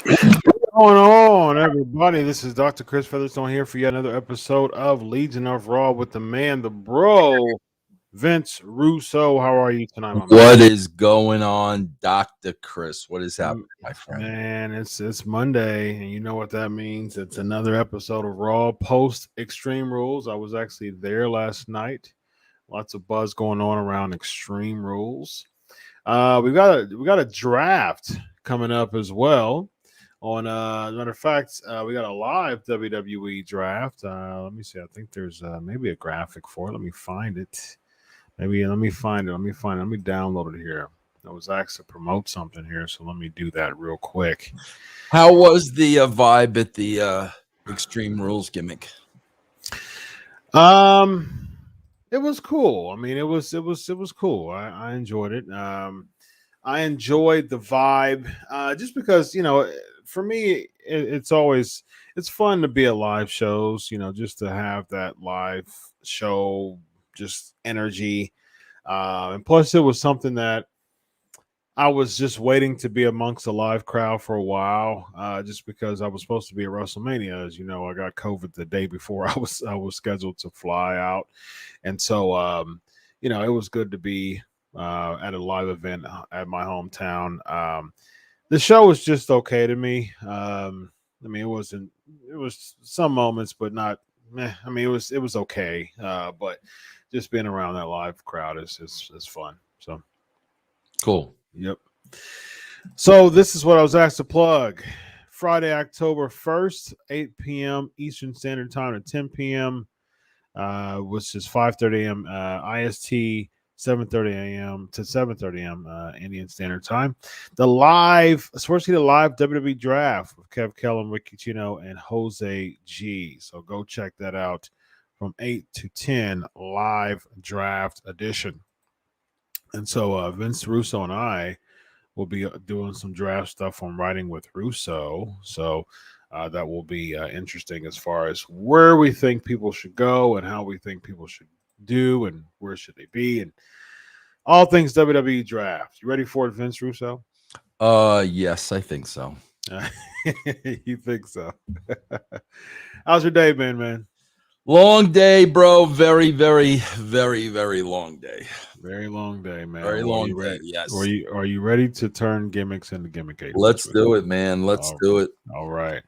What's going on, everybody? This is Dr. Chris Featherstone here for yet another episode of Legion of Raw with the man, the bro, Vince Russo. How are you tonight, my man? What is going on, Dr. Chris? What is Mm, happening, my friend? Man, it's Monday, and you know what that means. It's another episode of Raw post Extreme Rules. I was actually there last night. Lots of buzz going on around Extreme Rules. We got a draft coming up as well. On matter of fact, we got a live WWE draft. Let me see. I think there's maybe a graphic for it. Let me find it. Maybe let me find it. Let me find it. Let me download it here. I was asked to promote something here, so let me do that real quick. How was the vibe at the Extreme Rules gimmick? Um, it was cool. I mean, it was cool. I enjoyed it. I enjoyed the vibe, just because for me, it's fun to be at live shows. Just to have that live show, just energy, and plus it was something that I was just waiting to be amongst a live crowd for a while, just because I was supposed to be at WrestleMania. As you know, I got COVID the day before I was scheduled to fly out, and so it was good to be at a live event at my hometown. The show was just okay to me. I mean, it wasn't. It was some moments, but not. Meh. I mean, it was okay. But just being around that live crowd is fun. So, Cool. yep. So this is what I was asked to plug. Friday, October 1st, 8 p.m. Eastern Standard Time to 10 p.m. Which is 5:30 a.m. IST, 7:30 a.m. to 7:30 a.m. Indian Standard Time. The live Sportskeeda live WWE draft with Kev Kellum, Ricky Chino, and Jose G. So go check that out from 8 to 10 live draft edition. And so Vince Russo and I will be doing some draft stuff on writing with Russo. So that will be interesting as far as where we think people should go and how we think people should do and where should they be and all things WWE draft. You ready for it, Vince Russo? Yes, I think so. Uh, you think so? How's your day been, man? Long day, bro. Very, very, very, very long day. Very long day, man. Very Well, are long you day. ready? Are Yes. you ready to turn gimmicks into gimmickators Let's with do it, man. Let's all, do it. all right.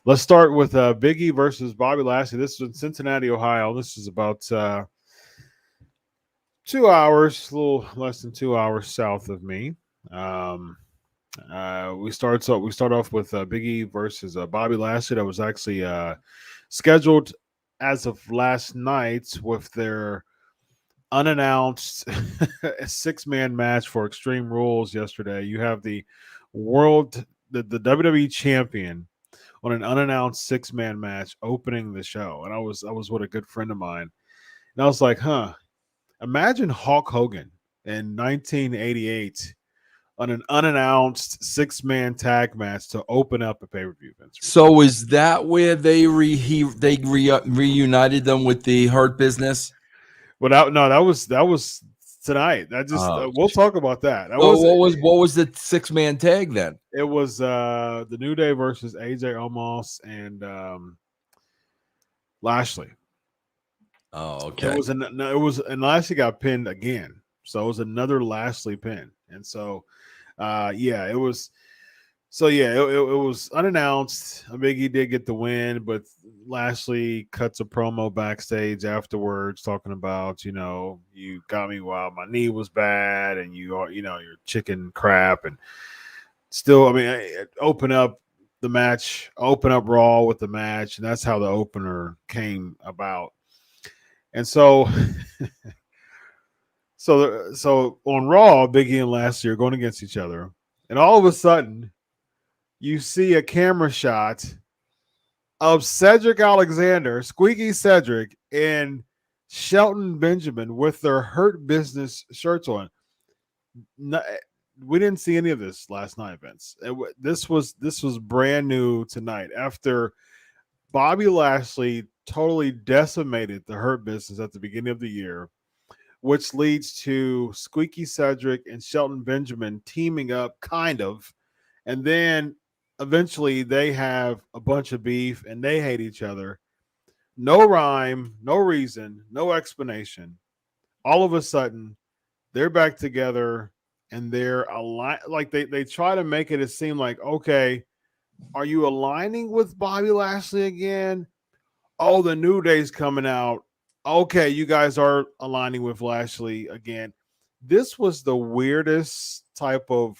Let's start with Biggie versus Bobby Lashley. This is in Cincinnati, Ohio. This is about 2 hours, a little less than 2 hours south of me. Um, we start off with Biggie versus Bobby Lashley. That was actually scheduled as of last night with their unannounced 6-man match for Extreme Rules yesterday. You have the WWE champion on an unannounced 6-man match opening the show. And I was with a good friend of mine. And I was like, huh, imagine Hulk Hogan in 1988 on an unannounced 6-man tag match to open up a pay-per-view, Vince Russo. So is that where reunited them with the Hurt Business? Without no, that was tonight. That just Oh, we'll talk about that. That so was what was the 6-man tag then? it was the New Day versus AJ Omos and Lashley. Oh, It okay. was no, it was and Lashley got pinned again. So it was another Lashley pin. And so yeah, it was it was unannounced. Biggie did get the win, but Lashley cuts a promo backstage afterwards talking about, you got me while my knee was bad and you are, you're chicken crap. And still, I mean, open up the match, open up Raw with the match. And that's how the opener came about. And so, so on Raw, Biggie and Lashley are going against each other. And all of a sudden, you see a camera shot of Cedric Alexander, Squeaky Cedric, and Shelton Benjamin with their Hurt Business shirts on. No, we didn't see any of this last night, Vince. This was brand new tonight after Bobby Lashley totally decimated the Hurt Business at the beginning of the year, which leads to Squeaky Cedric and Shelton Benjamin teaming up, kind of, and then eventually they have a bunch of beef and they hate each other. No rhyme, no reason, no explanation. All of a sudden, they're back together and they're aligned. Like they try to make it seem like, okay, are you aligning with Bobby Lashley again? Oh, the New Day's coming out. Okay, you guys are aligning with Lashley again. This was the weirdest type of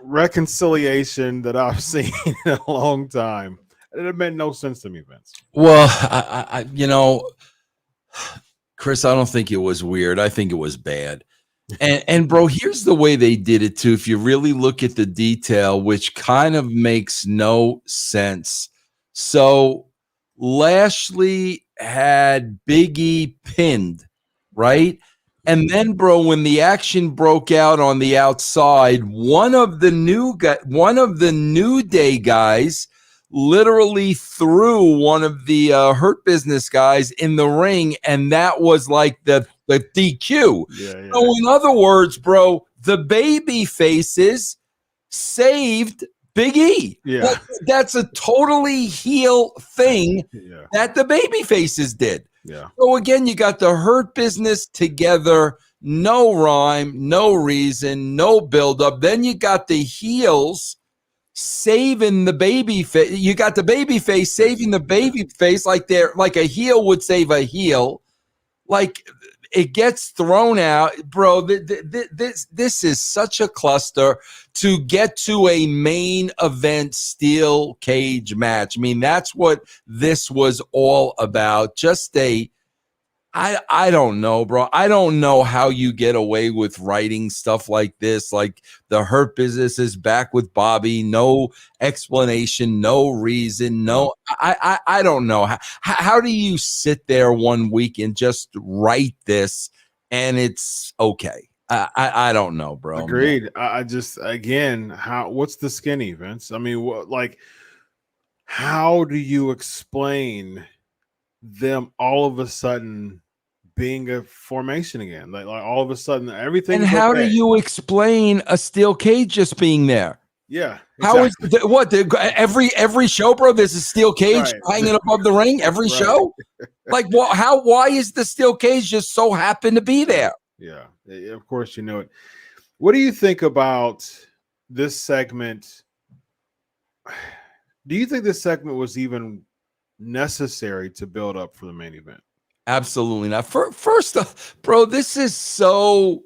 reconciliation that I've seen in a long time. It made no sense to me, Vince. Well, Chris, I don't think it was weird. I think it was bad. And bro, here's the way they did it too. If you really look at the detail, which kind of makes no sense. So Lashley had Big E pinned, right? And then, bro, when the action broke out on the outside, one of the New Day guys literally threw one of the Hurt Business guys in the ring, and that was like the DQ. Yeah. So in other words, bro, the baby faces saved Big E. Yeah. That's a totally heel thing Yeah. that the baby faces did. Yeah. So again, you got the Hurt Business together, no rhyme, no reason, no buildup. Then you got the heels saving the baby face. You got the baby face saving the baby face like a heel would save a heel. Like it gets thrown out, bro. This is such a cluster to get to a main event steel cage match. I mean, that's what this was all about. Just I don't know, bro. I don't know how you get away with writing stuff like this. Like the Hurt Business is back with Bobby. No explanation, no reason, no. I don't know. How do you sit there one week and just write this and it's okay? I don't know, bro. Agreed. I just again, what's the skinny, Vince? I mean, how do you explain them all of a sudden being a formation again? Like all of a sudden everything. And how do you explain a steel cage just being there? Yeah. How is every show, bro? There's a steel cage hanging above the ring every show. Like, why is the steel cage just so happen to be there? Yeah, of course, you know it. What do you think about this segment? Do you think this segment was even necessary to build up for the main event? Absolutely not. First off, bro, this is so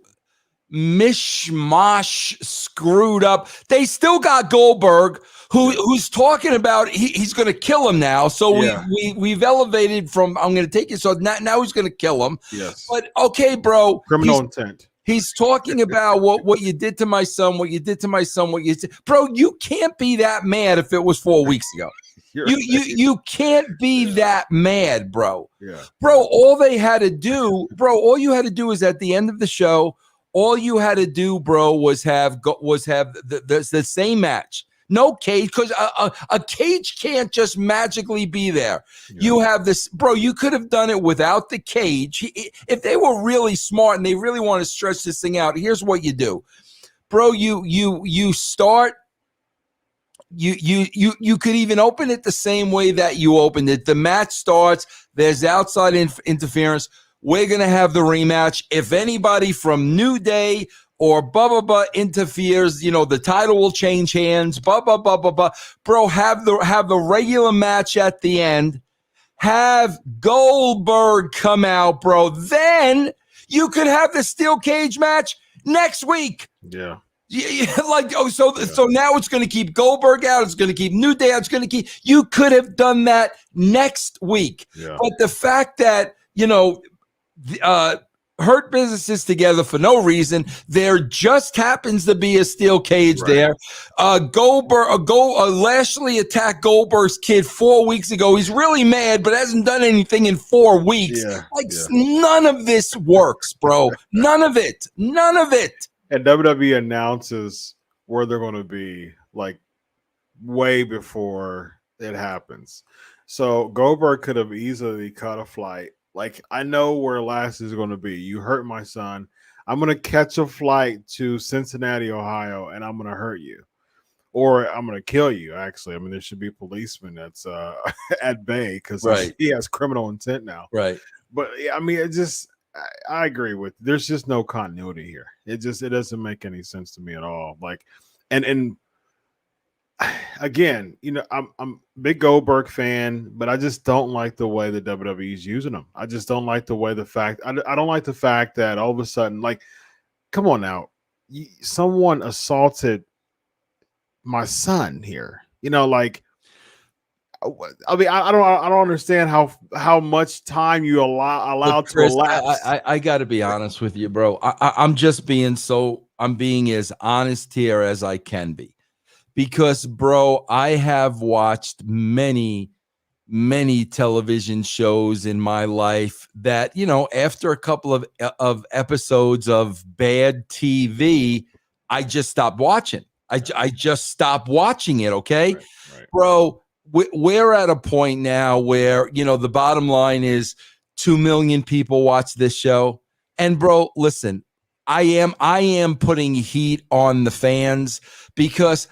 mishmash screwed up. They still got Goldberg who's talking about he's going to kill him now. So we've elevated from I'm going to take it. So now he's going to kill him. Yes. But okay, bro. Criminal intent. He's talking about what you did to my son, what you did to my son, what you did. Bro, you can't be that mad if it was 4 weeks ago. You can't be that mad, bro. Yeah. Bro, all you had to do is at the end of the show, all you had to do, bro, was have the same match. No cage, because a cage can't just magically be there. Yeah. You have this, bro, you could have done it without the cage. If they were really smart and they really want to stretch this thing out, here's what you do. Bro, you start. You could even open it the same way that you opened it. The match starts. There's outside interference. We're going to have the rematch. If anybody from New Day or blah interferes, the title will change hands. Blah. Bro, have the regular match at the end. Have Goldberg come out, bro. Then you could have the steel cage match next week. Yeah. So now it's going to keep Goldberg out. It's going to keep New Day out. It's going to keep. You could have done that next week. Yeah. But the fact that Hurt Business is together for no reason. There just happens to be a steel cage there. Lashley attacked Goldberg's kid 4 weeks ago. He's really mad, but hasn't done anything in 4 weeks. None of this works, bro. None of it. And WWE announces where they're going to be like way before it happens. So Goldberg could have easily caught a flight. Like, I know where Lashley is going to be. You hurt my son. I'm going to catch a flight to Cincinnati, Ohio, and I'm going to hurt you. or I'm going to kill you. Actually, I mean, there should be a policeman that's at bay because Right. he has criminal intent now. Right. But yeah, I mean, it just I agree with. There's just no continuity here. It doesn't make any sense to me at all. Like, and again, I'm a big Goldberg fan, but I just don't like the way the WWE is using him. I just don't like the way I don't like the fact that all of a sudden, like, come on now, someone assaulted my son here. Like, I mean, I don't understand how much time you allowed to Chris, elapse. I got to be honest with you, bro. I'm just I'm being as honest here as I can be. Because, bro, I have watched many television shows in my life that, after a couple of episodes of bad TV, I just stopped watching. I just stopped watching it, okay? Right. Bro, we're at a point now where, the bottom line is 2 million people watch this show. And, bro, listen, I am putting heat on the fans because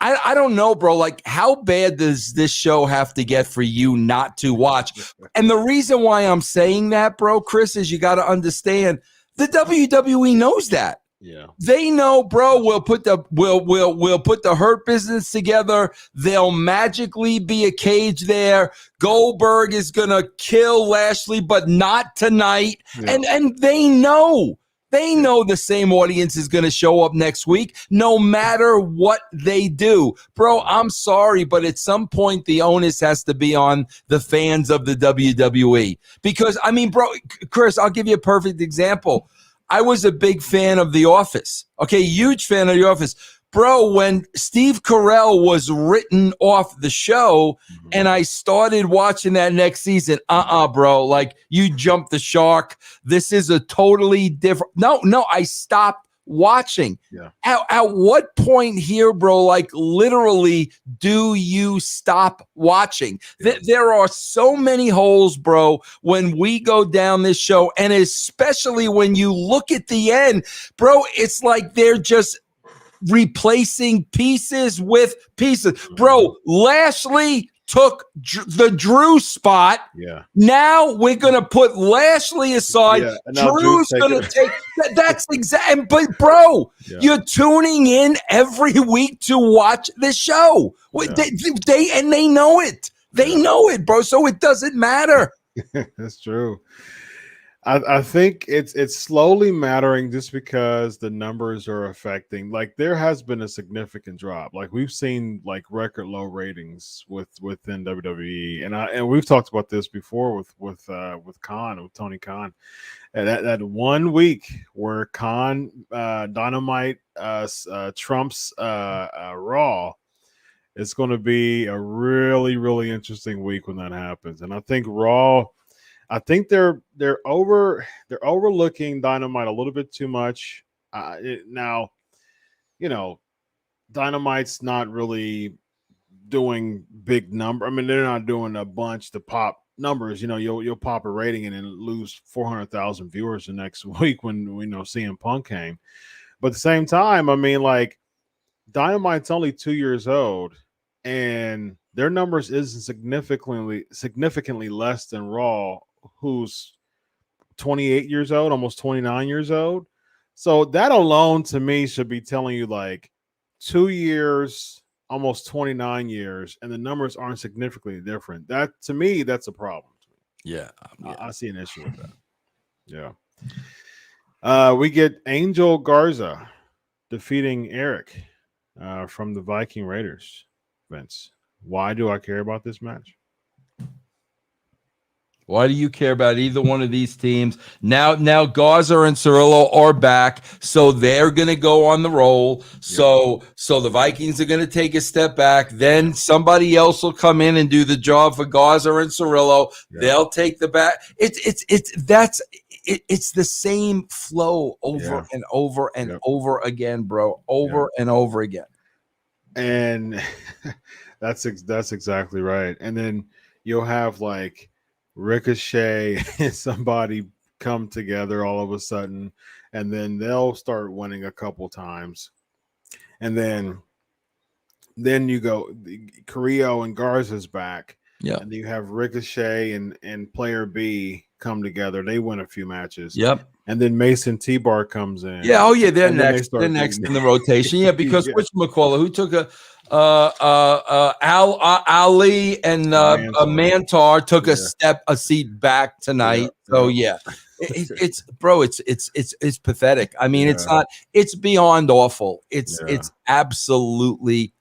I don't know, bro. Like, how bad does this show have to get for you not to watch? And the reason why I'm saying that, bro, Chris, is you got to understand the WWE knows that. Yeah, they know, bro. We'll put the Hurt Business together. There'll magically be a cage there. Goldberg is gonna kill Lashley, but not tonight. Yeah. And they know. They know the same audience is going to show up next week, no matter what they do. Bro, I'm sorry, but at some point, the onus has to be on the fans of the WWE. Because, I mean, bro, Chris, I'll give you a perfect example. I was a big fan of The Office. Okay, huge fan of The Office. Bro, when Steve Carell was written off the show and I started watching that next season, bro, like, you jumped the shark. This is a totally different. No, I stopped watching. Yeah. At what point here, bro, like, literally, do you stop watching? Yeah. There are so many holes, bro, when we go down this show, and especially when you look at the end, bro, it's like they're just replacing pieces with pieces. Bro, Lashley took the Drew spot. Yeah. Now we're going to put Lashley aside. Yeah. Drew's going to take that's exactly. But, bro, you're tuning in every week to watch this show. Yeah. They know it. They know it, bro. So it doesn't matter. That's true. I think it's slowly mattering just because the numbers are affecting. Like, there has been a significant drop. Like, we've seen like record low ratings within WWE, and we've talked about this before with Tony Khan, and that 1 week where Khan Dynamite trumps Raw. It's going to be a really, really interesting week when that happens, and I think Raw. I think they're overlooking Dynamite a little bit too much. Now, Dynamite's not really doing big number. I mean, they're not doing a bunch to pop numbers. You'll pop a rating and then lose 400,000 viewers the next week when CM Punk came. But at the same time, I mean, like, Dynamite's only 2 years old, and their numbers isn't significantly less than Raw, who's 28 years old, almost 29 years old. So that alone to me should be telling you, like, 2 years, almost 29 years, and the numbers aren't significantly different. That, to me, that's a problem. Yeah. I see an issue with that. Yeah. We get Angel Garza defeating Eric from the Viking Raiders. Vince, why do I care about this match? Why do you care about either one of these teams? Now Garza and Carrillo are back, so they're going to go on the roll. So the Vikings are going to take a step back. Then somebody else will come in and do the job for Garza and Carrillo. Yeah. They'll take the back. It's the same flow over and over and over again, bro. Over and over again. And that's exactly right. And then you'll have like Ricochet and somebody come together all of a sudden, and then they'll start winning a couple times, and then Then you go Carrillo and Garza's back. Yeah. And you have Ricochet and Player B come together. They win a few matches. Yep. And then Mason T-Bar comes in. Yeah. Oh, yeah. They're and next. They're next in the rotation. Yeah, because whatchamacallit, who took Ali and Mantar took a seat back tonight. So it's bro, it's pathetic. I mean, it's beyond awful. It's absolutely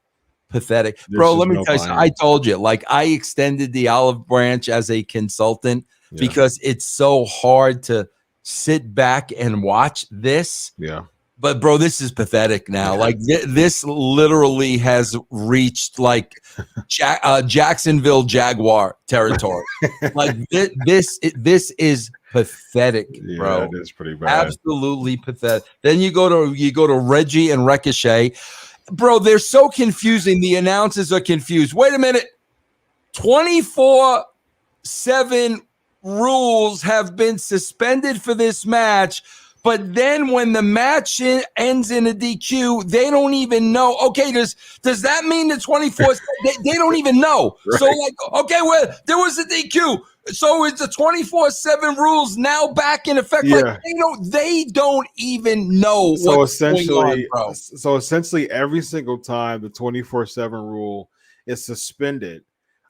pathetic. Bro, let me tell you something. I told you, like, I extended the olive branch as a consultant because it's so hard to sit back and watch this. Yeah. But bro, this is pathetic now. Like this literally has reached like Jacksonville Jaguar territory. Like this is pathetic, bro. It is pretty bad. Absolutely pathetic. Then you go to Reggie and Ricochet. Bro, they're so confusing. The announcers are confused. Wait a minute. 24/7 rules have been suspended for this match. But then when the match ends in a DQ, they don't even know. Okay, does that mean the 24? they don't even know. Right. So like, okay, well, there was a DQ. So is the 24/7 rules now back in effect? Yeah. Like they don't even know what's going on, bro. So essentially, every single time the 24/7 rule is suspended,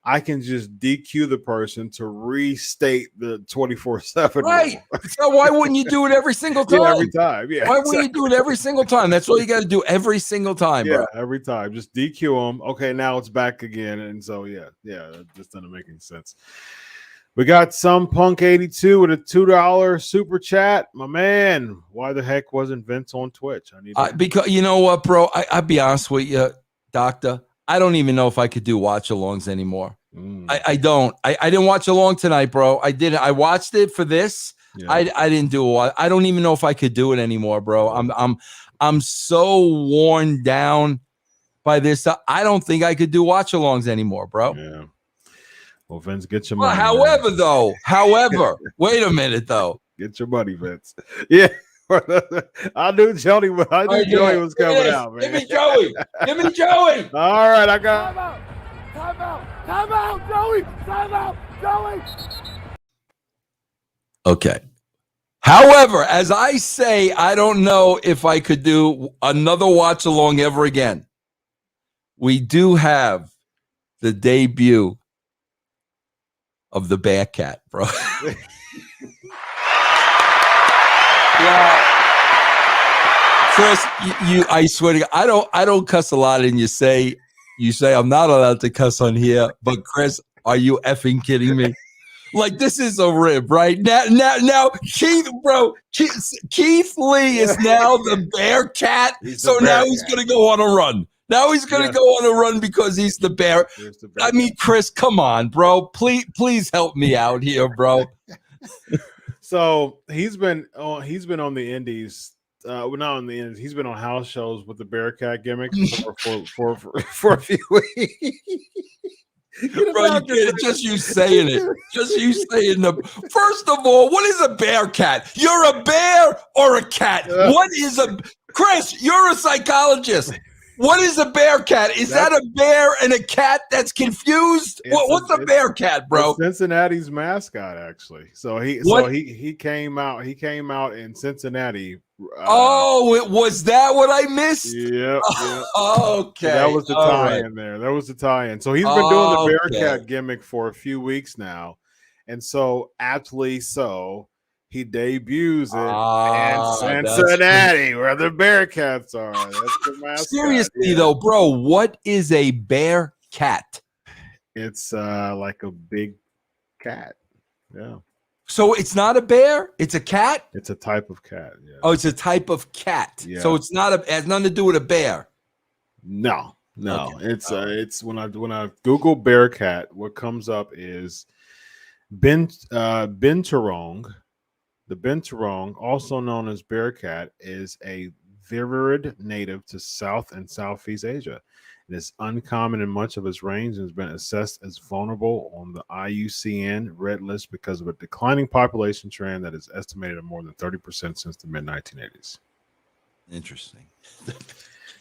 I can just DQ the person to restate the 24/7. Right. So why wouldn't you do it every single time? Yeah, every time. Yeah. Why wouldn't you do it every single time? That's all you got to do every single time, bro. Yeah, every time. Just DQ them. Okay, now it's back again. And so, that just doesn't make any sense. We got some Punk 82 with a $2 super chat. My man, why the heck wasn't Vince on Twitch? Because you know what, bro? I'll be honest with you, Doctor. I don't even know if I could do watch-alongs anymore. I don't. I didn't watch along tonight, bro. I didn't. I watched it for this. Yeah. I didn't do it. I don't even know if I could do it anymore, bro. I'm so worn down by this. I don't think I could do watch-alongs anymore, bro. Yeah. Well, Vince, get your money. However, wait a minute, though. Get your money, Vince. Yeah. I knew Joey was coming out, man. Give me Joey. All right, I got Time out, Joey. Okay. However, as I say, I don't know if I could do another watch along ever again. We do have the debut of the Bearcat, bro. Yeah, Chris, I swear to God, I don't cuss a lot, and you say I'm not allowed to cuss on here, but Chris, are you effing kidding me? Like, this is a rib, right? Now, Keith Lee is now the Bearcat, so now he's going to go on a run. Now he's going to go on a run because he's the bear. I mean, Chris, come on, bro. Please help me out here, bro. So he's been on the indies. Not on the indies. He's been on house shows with the Bearcat gimmick for a few weeks. Bro, just you saying it. Just you saying First of all, what is a Bearcat? You're a bear or a cat? What is Chris, you're a psychologist. What is a Bearcat? Is that a bear and a cat that's confused? What's a Bearcat, bro? Cincinnati's mascot, actually. So he came out. He came out in Cincinnati. Was that what I missed? Yep. Okay. So that was the tie-in there. That was the tie-in. So he's been doing the Bearcat gimmick for a few weeks now, and so aptly so, he debuts it in Cincinnati, where the Bearcats are. That's the mascot. Seriously, though, bro, what is a Bearcat? It's like a big cat. Yeah. So it's not a bear? It's a cat? It's a type of cat. Yeah. Oh, it's a type of cat. Yeah. So it's not it has nothing to do with a bear. No. Okay. It's when I Google Bearcat, what comes up is Binturong. The Binturong, also known as Bearcat, is a virid native to South and Southeast Asia. It is uncommon in much of its range and has been assessed as vulnerable on the IUCN Red List because of a declining population trend that is estimated at more than 30% since the mid-1980s. Interesting.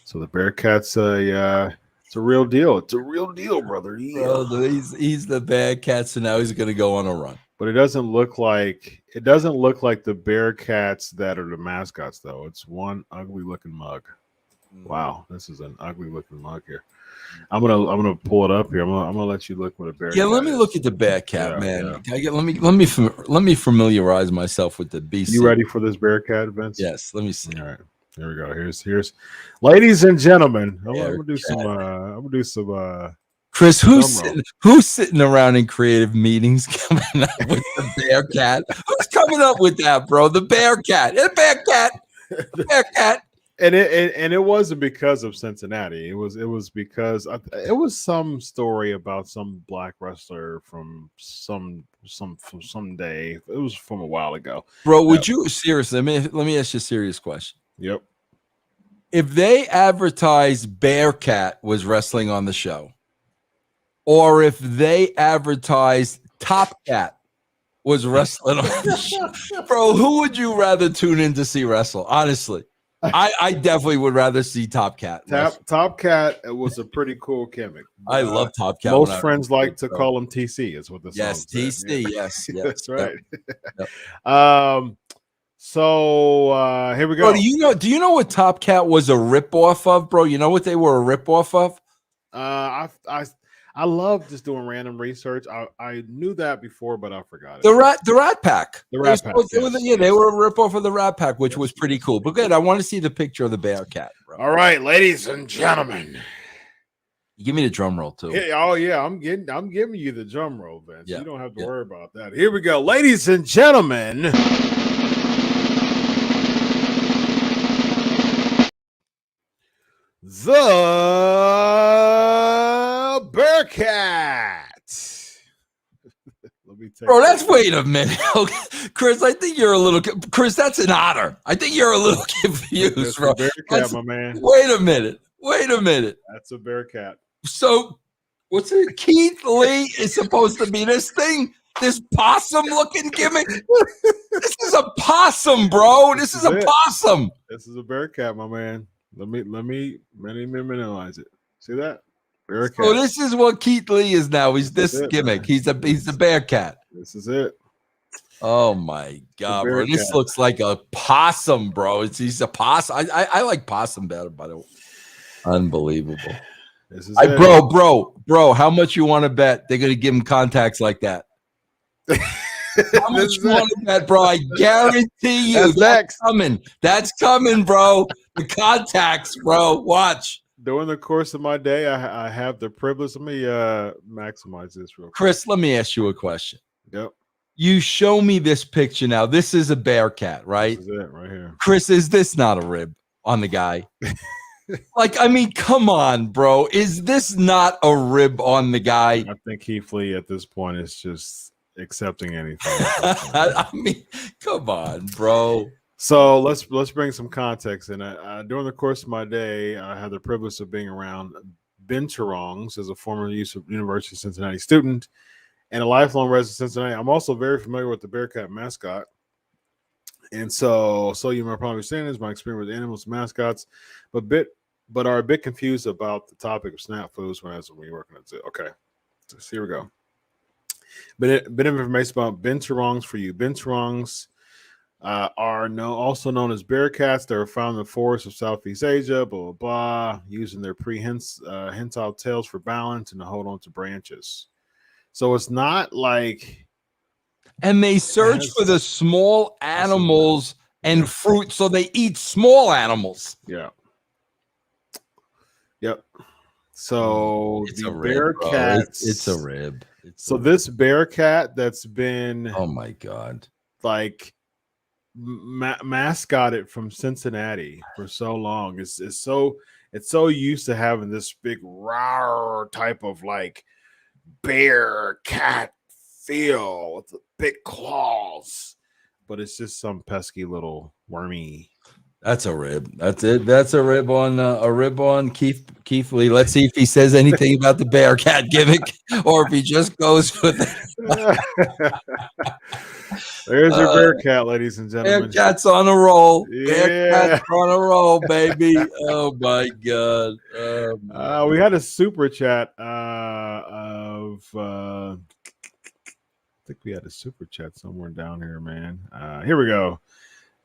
So the Bearcat's it's It's a real deal. It's a real deal, brother. Bro, he's the bad cat, so now he's going to go on a run. But it doesn't look like the Bearcats that are the mascots, though. It's one ugly looking mug. Wow, this is an ugly looking mug here. I'm gonna pull it up here. I'm gonna let you look what a Bearcat. Yeah, let me look at the Bearcat, man. Yeah. Let me familiarize myself with the BC. You ready for this Bearcat, Vince? Yes. Let me see. All right, here we go. Here's, ladies and gentlemen. I'm gonna do some. Chris, who's sitting around in creative meetings coming up with the Bearcat? Who's coming up with that, bro? The Bearcat. The Bearcat. The Bearcat. And it wasn't because of Cincinnati. It was because it was some story about some black wrestler from some day. It was from a while ago. Bro, would you seriously? Let me ask you a serious question. Yep. If they advertised Bearcat was wrestling on the show, or if they advertised Top Cat was wrestling on the show, bro, who would you rather tune in to see wrestle? Honestly, I definitely would rather see Top Cat. Top Cat was a pretty cool gimmick. I love Top Cat. Most friends like to call him TC. Is what the song said. TC. Yes, that's right. Yep. So here we go. Bro, do you know what Top Cat was a ripoff of, bro? You know what they were a ripoff of? I love just doing random research. I knew that before, but I forgot it. The Rat Pack. The Rat Pack. They were a ripoff of the Rat Pack, which was pretty cool. But good, I want to see the picture of the Bearcat, bro. All right, ladies and gentlemen. Give me the drum roll too. I'm giving you the drum roll, Vince. Yeah. You don't have to worry about that. Here we go, ladies and gentlemen. The Bearcat. Let me take Bro, wait a minute. Okay. Chris, I think you're a little Chris, that's an otter. I think you're a little confused, bro. Bearcat, my man. Wait a minute. That's a Bearcat. So what's it? Keith Lee is supposed to be this thing? This possum looking gimmick? This is a possum, bro. This is a possum. This is a Bearcat, my man. Let me minimize it. See that? Bearcat. So this is what Keith Lee is now. He's this gimmick. Man. He's the Bearcat. This is it. Oh my god, bro! This looks like a possum, bro. He's a possum. I like possum better, by the way. Unbelievable. This is bro. How much you want to bet they're gonna give him contacts like that? How much you want to bet, bro? I guarantee you that's coming. That's coming, bro. The contacts, bro. Watch. During the course of my day, I have the privilege. Let me maximize this real quick. Chris, let me ask you a question. Yep. You show me this picture now. This is a Bearcat, right? This is it right here. Chris, is this not a rib on the guy? Like, I mean, come on, bro. Is this not a rib on the guy? I think Keith Lee at this point is just accepting anything. I mean, come on, bro. So let's bring some context in. During the course of my day, I had the privilege of being around Binturongs as a former University of Cincinnati student and a lifelong resident of Cincinnati. I'm also very familiar with the Bearcat mascot. And so you might probably understand this, my experience with animals, mascots, but are a bit confused about the topic of snack foods when you're working at zoo. Okay, so here we go. Bit of information about Binturongs for you. Binturongs are also known as Bearcats. They are found in the forests of Southeast Asia, blah, blah, blah, using their prehensile tails for balance and to hold on to branches. So it's not like... And they search for the small animals and fruit, so they eat small animals. Yeah. Yep. So it's the a rib, Bearcats... It's a rib. This Bearcat that's been... Oh, my God. Like... mascotted from Cincinnati for so long. It's so used to having this big rawr type of like bear cat feel with the big claws, but it's just some pesky little wormy That's a rib. That's it. That's a rib on Keith Lee. Let's see if he says anything about the Bearcat gimmick, or if he just goes with it. There's your Bearcat, ladies and gentlemen. Bearcat's on a roll. Yeah. Bearcat's on a roll, baby. Oh my god. We had a super chat of I think we had a super chat somewhere down here, man. Here we go.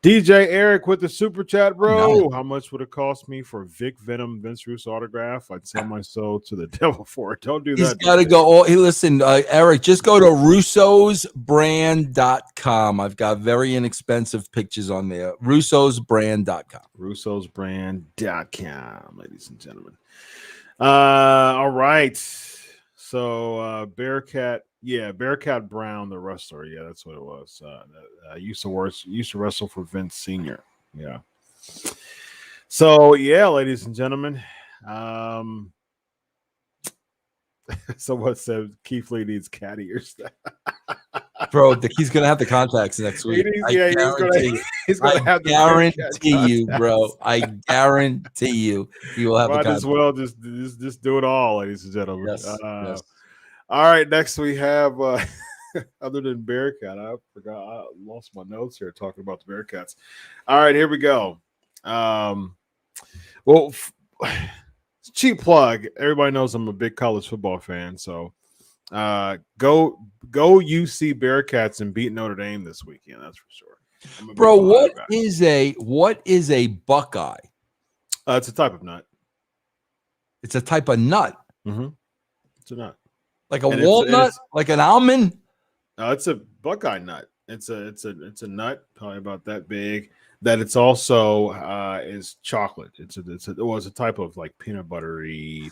DJ Eric with the super chat, bro. Nice. How much would it cost me for Vic Venom Vince Russo autograph? I'd sell my soul to the devil for it. Don't do that. He's got to go. Hey, listen, Eric, just go to russosbrand.com. I've got very inexpensive pictures on there. russosbrand.com. russosbrand.com, ladies and gentlemen. All right. So Bearcat. Yeah, Bearcat Brown, the wrestler. Yeah, that's what it was. Used to wrestle for Vince Sr. Yeah. So yeah, ladies and gentlemen. Someone said Keith Lee needs cat ears. Bro, he's gonna have the contacts next week. He's gonna have the guarantee you, bro. I guarantee you, he will have the contacts. Might as well just do it all, ladies and gentlemen. Yes, yes. All right, next we have other than Bearcat. I forgot, I lost my notes here talking about the Bearcats. All right, here we go. Well, cheap plug. Everybody knows I'm a big college football fan, so go UC Bearcats and beat Notre Dame this weekend. That's for sure. Bro, what is a Buckeye? It's a type of nut. It's a type of nut. Mm-hmm. It's a nut. Like a walnut, like an almond. No, it's a Buckeye nut. It's a nut probably about that big. That it's also is chocolate. It's a type of like peanut buttery.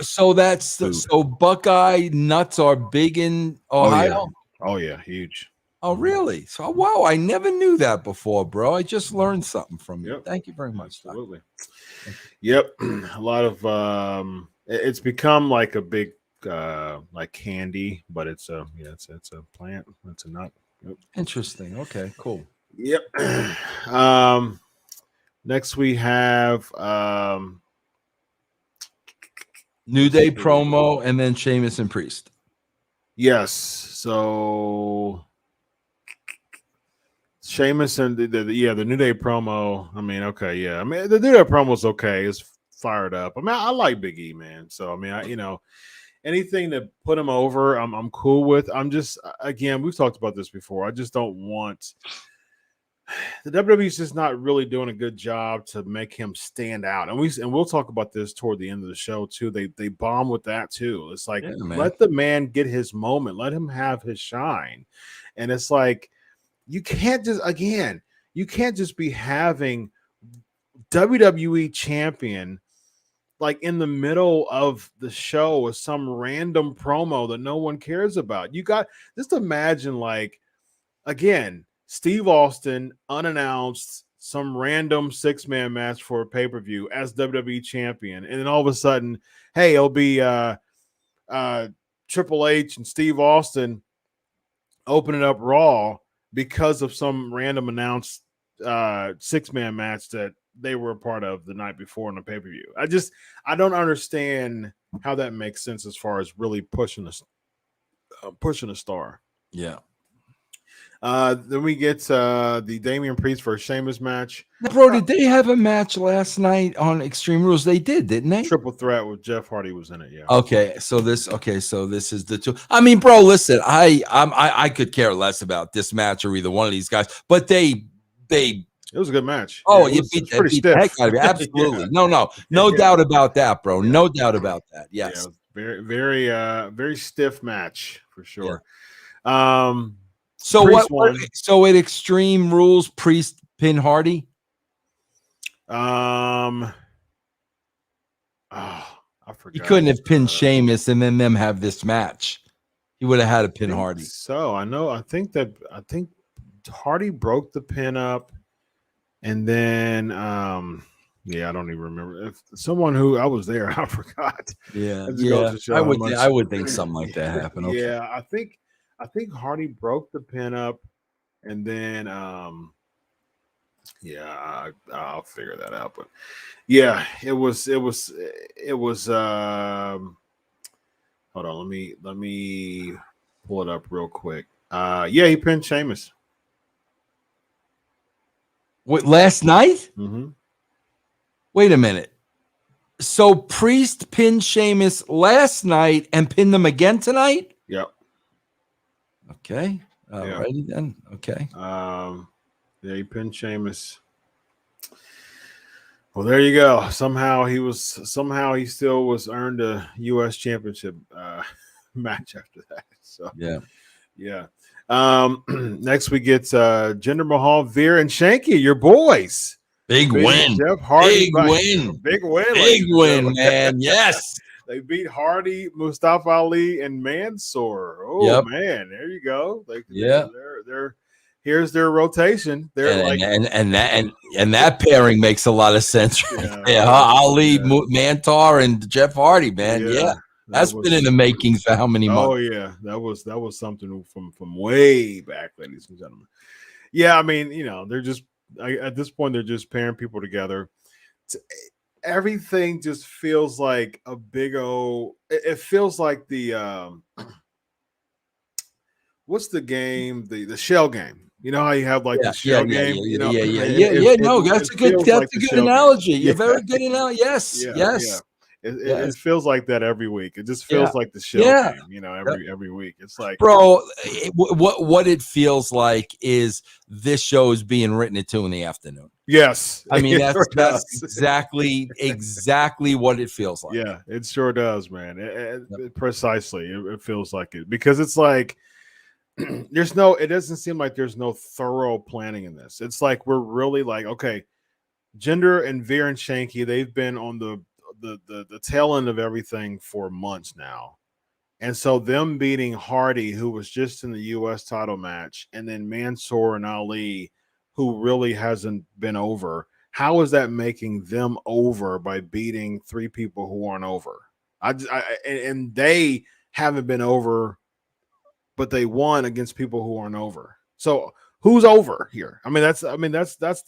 So Buckeye nuts are big in Ohio. Oh yeah, huge. Oh really? So wow, I never knew that before, bro. I just learned something from you. Yep. Thank you very much. Absolutely. Yep. A lot of it's become like a big like candy, but it's a plant. It's a nut. Yep. Interesting. Okay, cool. Yep. Next we have New Day promo and then Sheamus and Priest. Yes. So Sheamus and the New Day promo. I mean, okay, yeah. I mean, the New Day promo is okay. It's fired up. I mean, I like Big E, man. So I mean, anything to put him over, I'm cool with. I'm just, again, we've talked about this before. I just don't want the WWE's just not really doing a good job to make him stand out. And we'll talk about this toward the end of the show too. They bomb with that too. It's like, let the man get his moment, let him have his shine. And it's like, you can't just be having WWE champion like in the middle of the show with some random promo that no one cares about. You got just imagine, like, again, Steve Austin unannounced some random 6-man match for a pay-per-view as WWE champion, and then all of a sudden, hey, it'll be Triple H and Steve Austin opening up Raw because of some random announced 6-man match that they were a part of the night before in the pay-per-view. I don't understand how that makes sense as far as really pushing a star. Yeah. Then we get the Damian Priest versus Sheamus match. Bro, did they have a match last night on Extreme Rules? They did, didn't they? Triple threat with Jeff Hardy was in it. Yeah. Okay, so this is the two. I mean, bro, listen, I could care less about this match or either one of these guys, but they. It was a good match. Oh, yeah, it beat the heck out of it. Absolutely. Yeah. No doubt about that, bro. No doubt about that. Yes. Yeah, it was very, very, very stiff match for sure. Yeah. So what? So at Extreme Rules, Priest pin Hardy. I forgot. He couldn't have pinned Sheamus and then them have this match. He would have had to pin Hardy. So I think Hardy broke the pin up. And then, I don't even remember. If someone who I was there, I forgot. Yeah. I would think something like that happened. Okay. Yeah, I think Hardy broke the pin up, and then Yeah, I'll figure that out. But yeah, it was. Hold on, let me pull it up real quick. Yeah, he pinned Sheamus. What, last night? Mm-hmm. Wait a minute. So Priest pinned Sheamus last night and pinned them again tonight? Yep. Okay. Alrighty then. Okay. Yeah, he pinned Sheamus. Well, there you go. Somehow he still was earned a U.S. Championship match after that. So yeah. Next we get Jinder Mahal, Veer, and Shanky, your boys. Big win. Jeff Hardy. Big win, man. Yes. They beat Hardy, Mustafa Ali, and Mansoor. Oh man, there you go. They're here's their rotation. They're and that pairing makes a lot of sense. Ali, Mansoor, and Jeff Hardy, man. Yeah. That's been in the making for how many months? Oh yeah, that was something from way back, ladies and gentlemen. Yeah, I mean, they're just at this point they're just pairing people together. Everything just feels like a big old. It feels like the what's the game? The shell game. You know how you have like the shell game. No, that's a good analogy. You're very good analogy. Yes. It feels like that every week. It just feels like the shell game, every week. It's like, bro, what it feels like is this show is being written at 2 PM. Yes, I mean that's exactly what it feels like. Yeah, it sure does, man. It precisely, it feels like it because it's like it doesn't seem like there's no thorough planning in this. It's like we're really like, okay, Jinder and Veer and Shanky, they've been on the tail end of everything for months now. And so them beating Hardy, who was just in the U.S. title match, and then Mansoor and Ali, who really hasn't been over. How is that making them over by beating 3 people who aren't over? And they haven't been over, but they won against people who aren't over. So who's over here? That's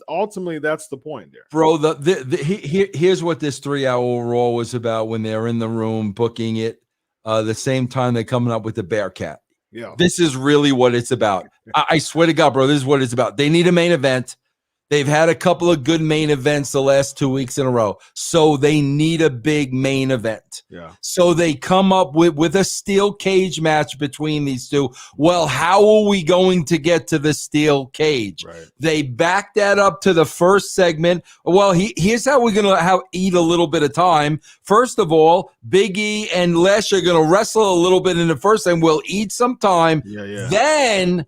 ultimately that's the point there, bro. Here's what this 3-hour Raw was about when they're in the room booking it. The same time they're coming up with the Bearcat. Yeah, this is really what it's about. I swear to God, bro, this is what it's about. They need a main event. They've had a couple of good main events the last 2 weeks in a row. So they need a big main event. Yeah. So they come up with a steel cage match between these two. Well, how are we going to get to the steel cage? Right. They back that up to the first segment. Well, here's how we're going to eat a little bit of time. First of all, Big E and Lashley are going to wrestle a little bit in the first, and we'll eat some time. Yeah. Then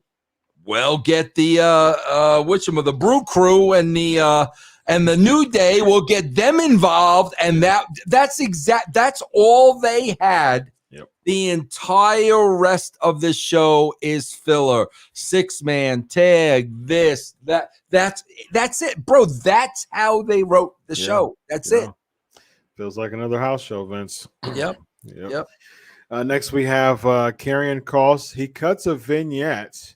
we'll get the Brew Crew and the New Day. We'll get them involved, and that's all they had. Yep. The entire rest of the show is filler. 6-man tag, this, that. That's it, bro. That's how they wrote the show. That's it. Feels like another house show, Vince. Yep. Next we have Karrion Kross. He cuts a vignette.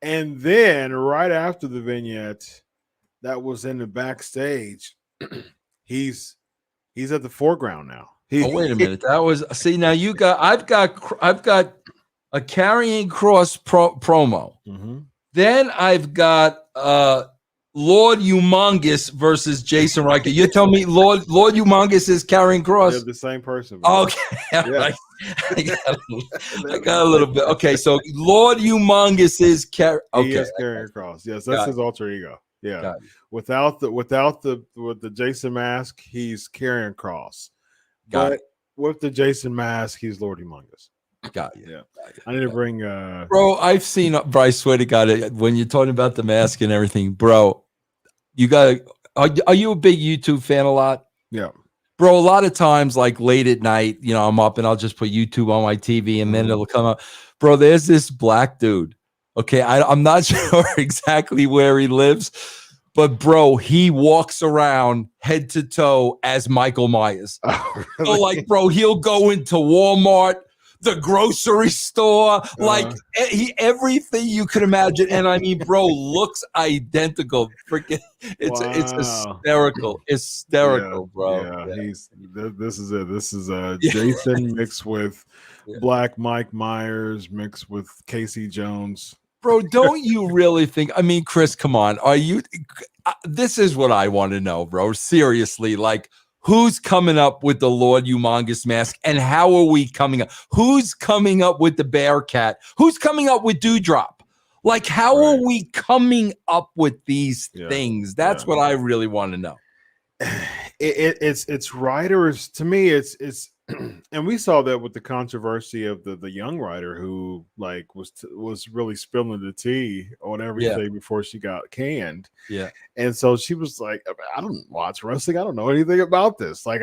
And then right after the vignette that was in the backstage, he's at the foreground now. Wait a minute. That was now I've got a Karrion Kross promo. Mm-hmm. Then I've got Lord Humongous versus Jason Riker. You're telling me Lord Humongous is Karrion Kross? They're the same person. Bro. Okay. Yeah. I got a little bit. Okay, so Lord Humongous is Karrion Kross. Yes, that's his alter ego. Yeah. Without the Jason mask, he's Karrion Kross. But with the Jason mask, he's Lord Humongous. Got you. Yeah. I need to bring bro, I've seen I swear to God, when you're talking about the mask and everything, bro, you got are you a big YouTube fan a lot? Yeah. Bro, a lot of times, like late at night, I'm up and I'll just put YouTube on my TV and then it'll come up. Bro, there's this black dude. Okay, I'm not sure exactly where he lives, but bro, he walks around head to toe as Michael Myers. Oh, really? So, like, bro, he'll go into Walmart, the grocery store, like everything you could imagine. And I mean, bro, looks identical. Freaking, it's hysterical, bro. Yeah, this is it. This is Yeah. Jason mixed with Black Mike Myers mixed with Casey Jones. Bro, don't you really think? I mean, Chris, come on. Are you? This is what I want to know, bro. Seriously, like, who's coming up with the Lord Humongous mask, and how are we coming up? Who's coming up with the Bearcat? Who's coming up with Dewdrop? Like, how are we coming up with these things? That's what I really want to know. It's writers. To me, it's and we saw that with the controversy of the young writer who like was really spilling the tea on everything before she got canned. Yeah. And so she was like, I don't watch wrestling. I don't know anything about this. Like,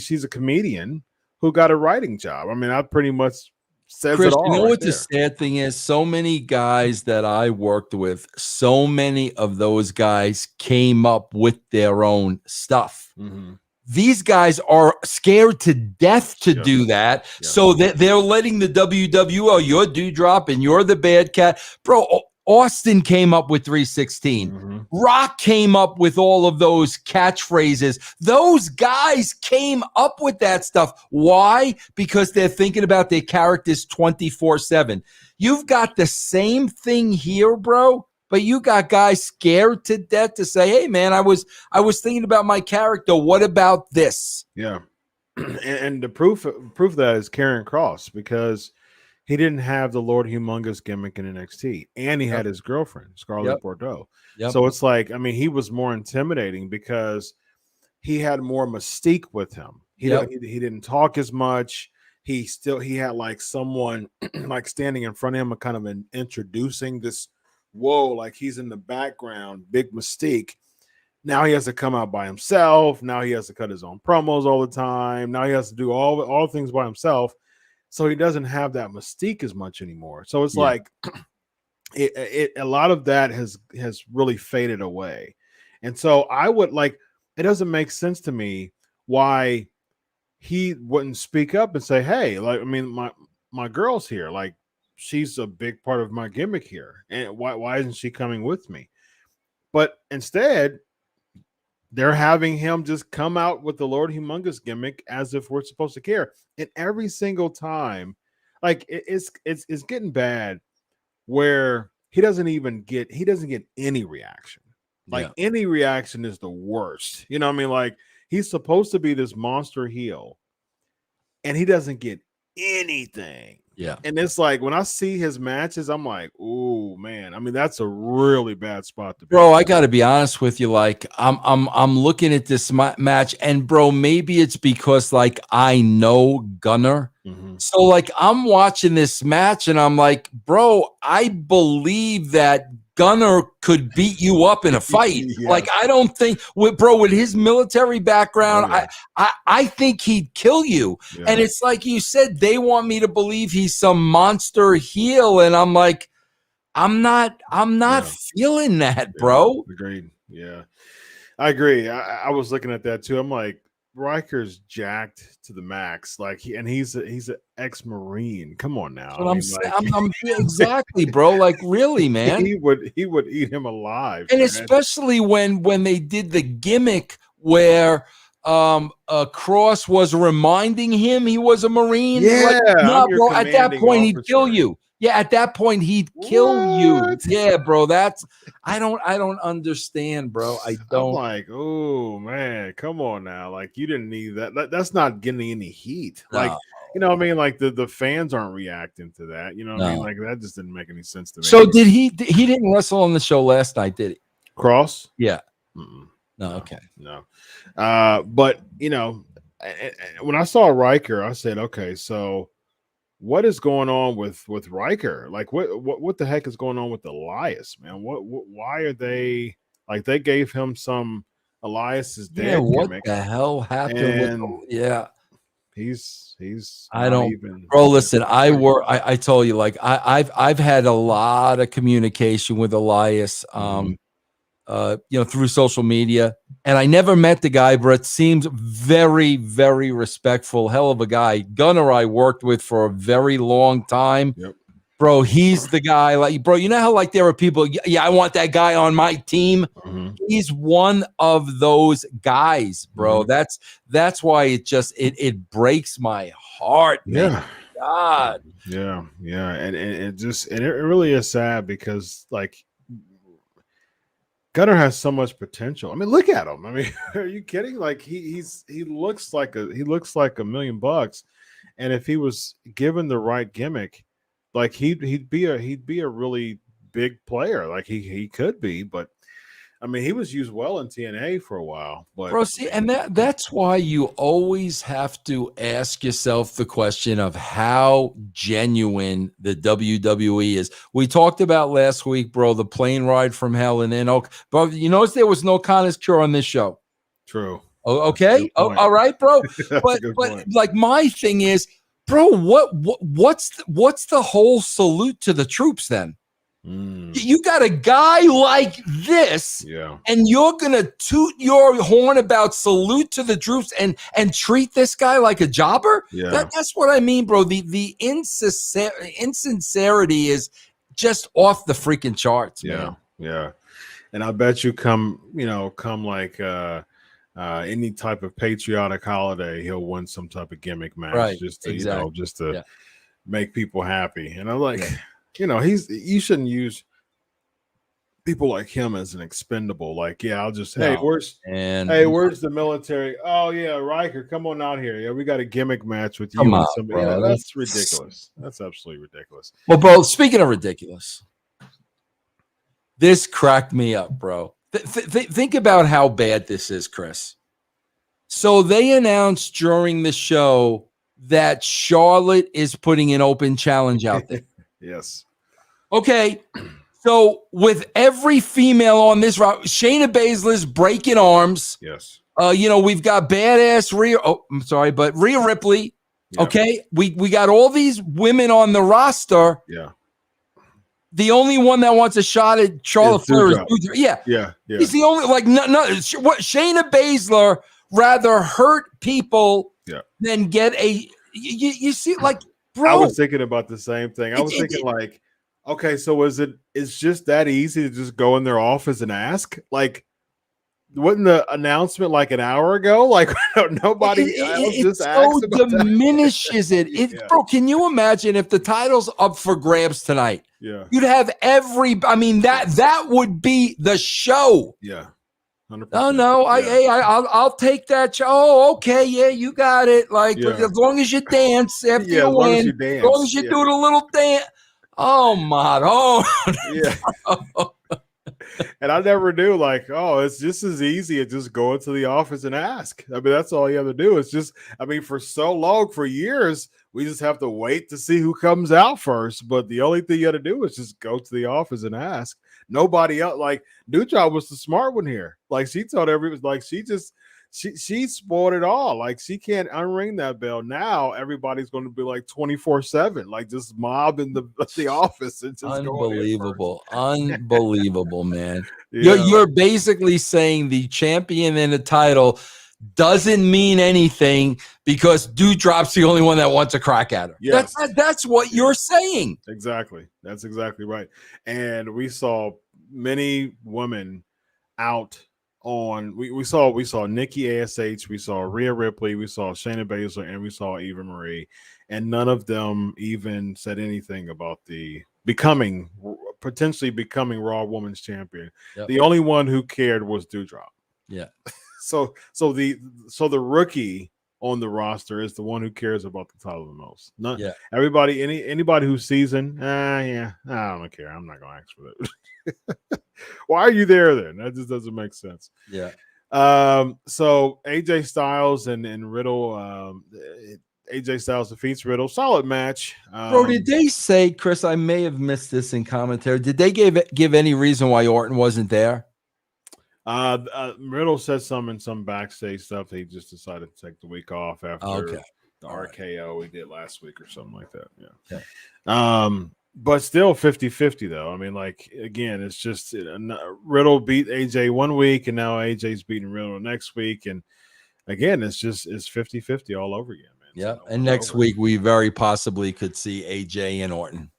she's a comedian who got a writing job. I mean, I pretty much says Chris, it all. you know right what there. the sad thing is? So many guys that I worked with, so many of those guys came up with their own stuff. Mm-hmm. These guys are scared to death to do that. Yeah. So they're letting the WWE, you're Dewdrop and you're the bad cat. Bro, Austin came up with 316. Mm-hmm. Rock came up with all of those catchphrases. Those guys came up with that stuff. Why? Because they're thinking about their characters 24/7. You've got the same thing here, bro. But you got guys scared to death to say, "Hey, man, I was thinking about my character. What about this?" Yeah, and the proof of that is Karrion Kross, because he didn't have the Lord Humongous gimmick in NXT, and he had his girlfriend Scarlett Bordeaux. So it's like, I mean, he was more intimidating because he had more mystique with him. He didn't talk as much. He had like someone like standing in front of him, kind of introducing this. Whoa, like he's in the background, big mystique. Now he has to come out by himself. Now he has to cut his own promos all the time. Now he has to do all things by himself. So he doesn't have that mystique as much anymore. So it's like a lot of that has really faded away. And so I would like, it doesn't make sense to me why he wouldn't speak up and say, hey, like, I mean, my girl's here. Like, she's a big part of my gimmick here. And why isn't she coming with me? But instead, they're having him just come out with the Lord Humongous gimmick as if we're supposed to care. And every single time, like it's getting bad where he doesn't get any reaction. Like any reaction is the worst. You know what I mean? Like, he's supposed to be this monster heel and he doesn't get anything. Yeah. And it's like, when I see his matches, I'm like, oh man. I mean, that's a really bad spot to be. Bro, I got to be honest with you. Like, I'm looking at this match, and bro, maybe it's because like I know Gunner. Mm-hmm. So like I'm watching this match and I'm like, bro, I believe that Gunner could beat you up in a fight. Like, I don't think, with his military background, I think he'd kill you. Yeah. And it's like you said, they want me to believe he's some monster heel, and I'm like, I'm not feeling that, bro. Agreed. Yeah, I agree. I was looking at that too. I'm like, Riker's jacked to the max, like he's an ex-Marine. Come on now. I'm exactly, bro. Like, really, man. He would eat him alive. And man, especially when they did the gimmick where Kross was reminding him he was a Marine. Yeah, like, no, bro. At that point, he'd kill you. Yeah, at that point, he'd kill you. Yeah, bro. I don't understand, bro. I don't. I'm like, oh man, come on now. Like, you didn't need that. That's not getting any heat. No. Like, you know what I mean? Like the fans aren't reacting to that. You know what I mean? Like, that just didn't make any sense to me. So he didn't wrestle on the show last night, did he? Kross? Yeah. No, okay. No. But you know, when I saw Riker, I said, okay, so what is going on with Riker? Like, what the heck is going on with Elias, man? Why are they like, they gave him some Elias is dead? Yeah, what gimmick, the hell happened? He's I don't even, bro. Listen, I told you, like, I've had a lot of communication with Elias. through social media. And I never met the guy, but seems very, very respectful. Hell of a guy. Gunner I worked with for a very long time. Yep. Bro, he's the guy. Like, bro, you know how like there are people, yeah, I want that guy on my team. Mm-hmm. He's one of those guys, bro. Mm-hmm. That's why it breaks my heart, man. Yeah. God. Yeah. And it really is sad because like Gunner has so much potential. I mean, look at him. I mean, are you kidding? Like he looks like $1 million. And if he was given the right gimmick, like he'd be a really big player. Like he could be, but I mean, he was used well in TNA for a while. But bro, see, and that's why you always have to ask yourself the question of how genuine the WWE is. We talked about last week, bro, the plane ride from hell, and then bro, you notice there was no Connor's Cure on this show. True. Oh, okay. Oh, all right, bro. but like my thing is, bro, what's the whole salute to the troops then? You got a guy like this, and you're gonna toot your horn about salute to the troops and treat this guy like a jobber? That's what I mean, bro. The insincerity is just off the freaking charts, man. Yeah. And I bet you come like any type of patriotic holiday, he'll win some type of gimmick match, just to make people happy. And I'm like, you shouldn't use people like him as an expendable. Like, where's the military? Oh yeah, Riker, come on out here. Yeah, we got a gimmick match with you and somebody. Yeah, that's ridiculous. That's absolutely ridiculous. Well, bro, speaking of ridiculous, this cracked me up, bro. Think about how bad this is, Chris. So they announced during the show that Charlotte is putting an open challenge out there. Yes. Okay. So with every female on this route, Shayna Baszler's breaking arms. Yes. We've got badass Rhea Ripley. Yep. Okay. We got all these women on the roster. Yeah. The only one that wants a shot at Charlotte Flair is Doudrop. Yeah. He's the only what Shayna Baszler rather hurt people than get a you see, like, bro. I was thinking about the same thing. I was thinking like, okay, so it's just that easy to just go in their office and ask? Like, wasn't the announcement like an hour ago? Like, nobody else just asked about diminishes that? it. Bro, can you imagine if the title's up for grabs tonight? Yeah. You'd have that would be the show. Yeah. 100%. No, I'll take that. Oh, okay, yeah, you got it. Like, as long as you dance after you win, as long as you do the little dance. Oh my, And I never knew, like, it's just as easy as just going to the office and ask. I mean, that's all you have to do. It's just, for so long, for years, we just have to wait to see who comes out first. But the only thing you got to do is just go to the office and ask. Nobody else, like, Doudrop was the smart one here. Like, she told everybody, like, she spoiled it all. Like, she can't unring that bell. Now everybody's going to be like 24/7, like just mobbing the office. And just unbelievable, man. You're basically saying the champion and the title doesn't mean anything because Doudrop's the only one that wants a crack at her. Yes. That's what you're saying. Exactly. That's exactly right. And we saw many women out on we saw Nikki ASH, we saw Rhea Ripley, we saw Shayna Baszler, and we saw Eva Marie, and none of them even said anything about the potentially becoming Raw Women's Champion. Yep. The only one who cared was Doudrop. Yeah. So the rookie on the roster is the one who cares about the title the most. Everybody, anybody who's seasoned, I don't care. I'm not gonna ask for that. Why are you there then? That just doesn't make sense. Yeah. So AJ Styles and Riddle, AJ Styles defeats Riddle. Solid match. Bro, did they say, Chris, I may have missed this in commentary, did they give any reason why Orton wasn't there? Riddle said in some backstage stuff. He just decided to take the week off after the RKO he did last week or something like that. Yeah. But still 50-50 though. I mean, like, again, it's just Riddle beat AJ one week, and now AJ's beating Riddle next week, and again, it's 50-50 all over again, man. Yeah, So and next week we very possibly could see AJ and Orton.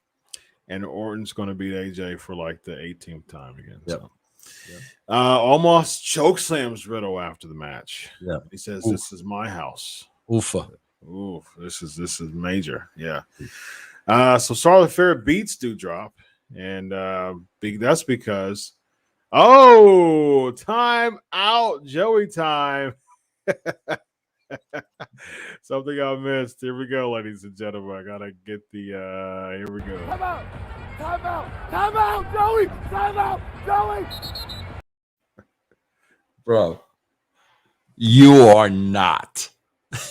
And Orton's going to beat AJ for like the 18th time again. Yep. So, almost chokeslams Riddle after the match. Yeah, he says, Oof. "This is my house." Oofa. Oof, this is major. Yeah. So Charlotte Flair beats Doudrop, and that's because time out, Joey time. Something I missed. Here we go, ladies and gentlemen. I gotta get the here we go. Time out, Joey! Time out, Joey! Bro, you are not.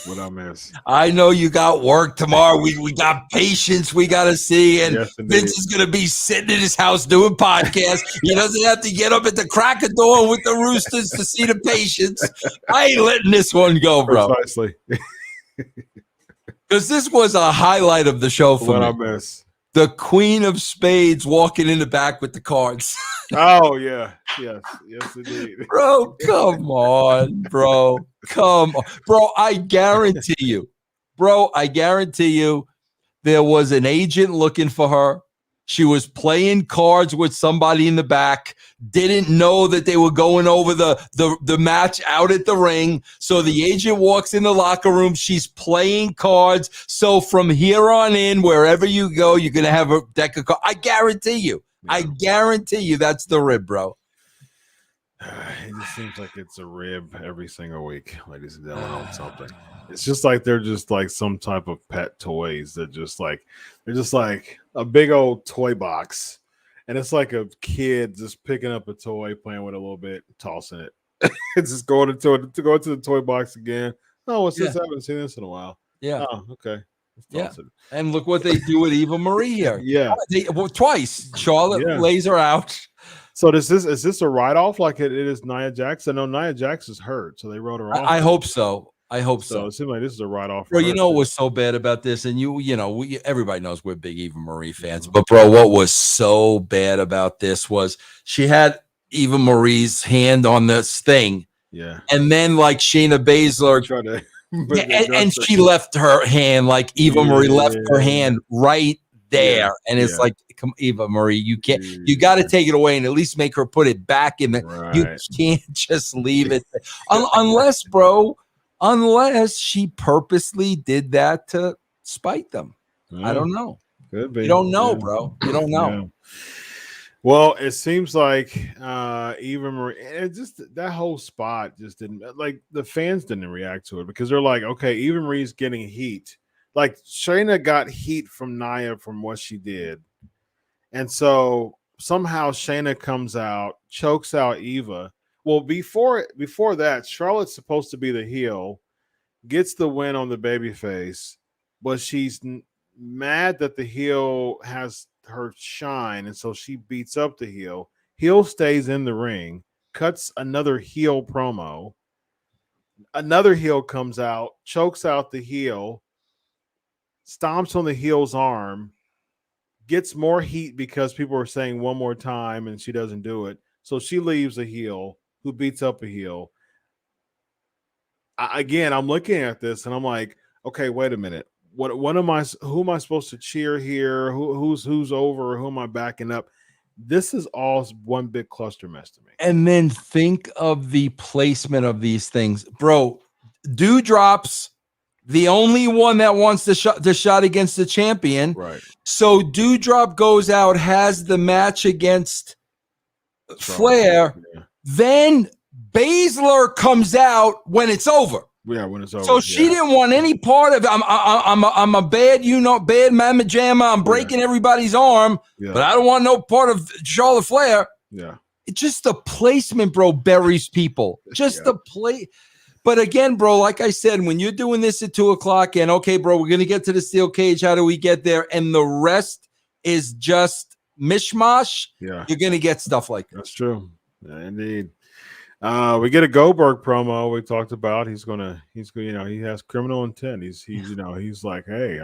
What I miss? I know you got work tomorrow. We got patients we got to see, and Yes, Vince is going to be sitting in his house doing podcasts. He doesn't have to get up at the crack of dawn with the Roosters to see the patients. I ain't letting this one go, bro. Precisely. Because this was a highlight of the show for What me. I miss? The Queen of Spades walking in the back with the cards. Oh yeah, yes, indeed. Bro, come on, bro. Come on. Bro, I guarantee you, there was an agent looking for her. She was playing cards with somebody in the back, didn't know that they were going over the match out at the ring. So the agent walks in the locker room. She's playing cards. So from here on in, wherever you go, you're going to have a deck of cards. I guarantee you. Yeah. I guarantee you that's the rib, bro. It just seems like it's a rib every single week, ladies and gentlemen, on something. It's just like they're just like some type of pet toys that they're just like a big old toy box, and it's like a kid just picking up a toy, playing with it a little bit, tossing it. It's just going into the toy box again. Oh, what's this? I haven't seen this in a while. Yeah. Oh, okay. Yeah. And look what they do with Eva Marie here. Yeah. Twice. Charlotte lays her out. So is this a write-off like it is Nia Jax? I know Nia Jax is hurt, so they wrote her off. I hope so. So it seems like this is a write-off. Bro, you know what was so bad about this? And everybody knows we're big Eva Marie fans. But, bro, what was so bad about this was she had Eva Marie's hand on this thing. Yeah. And then, like, Shayna Baszler tried to and she left her hand, like Eva Marie left her hand right there. Yeah. And it's like, come, Eva Marie, you can't, you got to take it away and at least make her put it back in there. Right. You can't just leave it. Unless she purposely did that to spite them. I don't know. Could be. You don't know, bro. You don't know. Yeah. Well, it seems like Eva Marie, it just that whole spot just didn't, like, the fans didn't react to it because they're like, okay, Eva Marie's getting heat. Like, Shayna got heat from Nia from what she did. And so somehow Shayna comes out, chokes out Eva. Well, before that, Charlotte's supposed to be the heel, gets the win on the babyface, but she's mad that the heel has her shine, and so she beats up the heel. Heel stays in the ring, cuts another heel promo. Another heel comes out, chokes out the heel, stomps on the heel's arm, gets more heat because people are saying one more time and she doesn't do it. So she leaves a heel who beats up a heel. I'm looking at this and I'm like, okay, wait a minute. Who am I supposed to cheer here? Who's over? Who am I backing up? This is all one big cluster mess to me. And then think of the placement of these things, bro. Doudrop's the only one that wants the shot against the champion. Right. So Doudrop goes out, has the match against Flair. Yeah. Then Baszler comes out when it's over. Yeah, when it's over. So she didn't want any part of it. I'm a bad, bad mamma jamma. I'm breaking everybody's arm, but I don't want no part of Charlotte Flair. Yeah. It's just the placement, bro, buries people. Just the play. But again, bro, like I said, when you're doing this at 2:00 and okay, bro, we're going to get to the steel cage. How do we get there? And the rest is just mishmash. Yeah. You're going to get stuff like that. That's true. Yeah, indeed. We get a Goldberg promo we talking about. He has criminal intent. He's like, hey,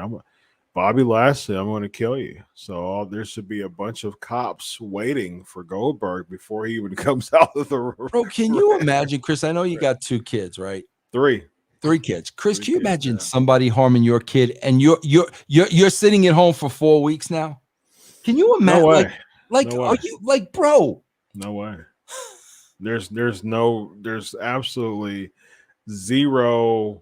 Bobby Lashley, I'm going to kill you. So there should be a bunch of cops waiting for Goldberg before he even comes out of the room. Bro, can you imagine, Chris? I know you got 2 kids, right? 3 kids. Chris, can you imagine yeah. somebody harming your kid and you're sitting at home for 4 weeks now? Can you imagine? No way. Like, No way. are you like, bro? No way. There's absolutely zero